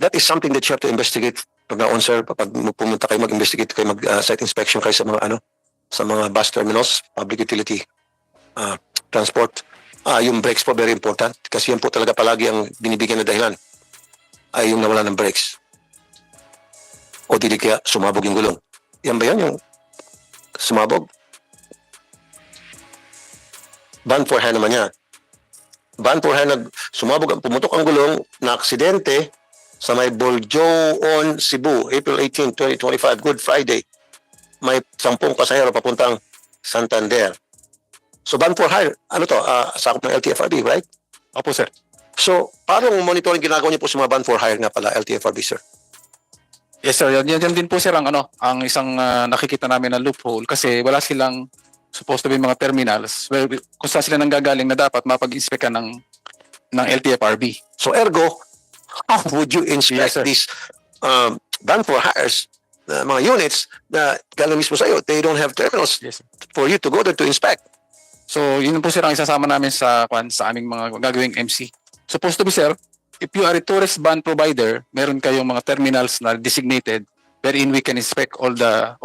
That is something that you have to investigate pag naon, sir. Pag pumunta kayo, mag-investigate kayo, mag-site inspection kayo sa mga sa mga bus terminals, public utility transport. Yung brakes po very important kasi yan po talaga palagi ang binibigyan na dahilan ay yung nawala ng brakes. O dili kaya sumabog yung gulong. Yan ba yan yung sumabog? Ban for hire naman yan. Ban for hire sumabog, pumutok ang gulong na aksidente sa may Boljoon, Cebu, April 18, 2025, Good Friday. May 10 pasahero papuntang Santander. So ban for hire, ano to? Sakop ng LTFRB, right? Opo, sir. So, paano monitoring ginagawa niyo po sa mga ban for hire nga pala, LTFRB, sir? Yes, sir. Yan din po, sir, ang isang nakikita namin na loophole kasi wala silang supposed to be mga terminals where kung saan sila nanggagaling na dapat mapag-inspect ka ng LTFRB. So, ergo, how would you inspect these ban for hires mga units na galing mismo sa iyo? They don't have terminals for you to go there to inspect. So, yun po, sir, ang isasama namin sa aming mga gagawing MC. Supposed to be, sir, if you are a tourist van provider, meron kayong mga terminals na designated wherein we can inspect all the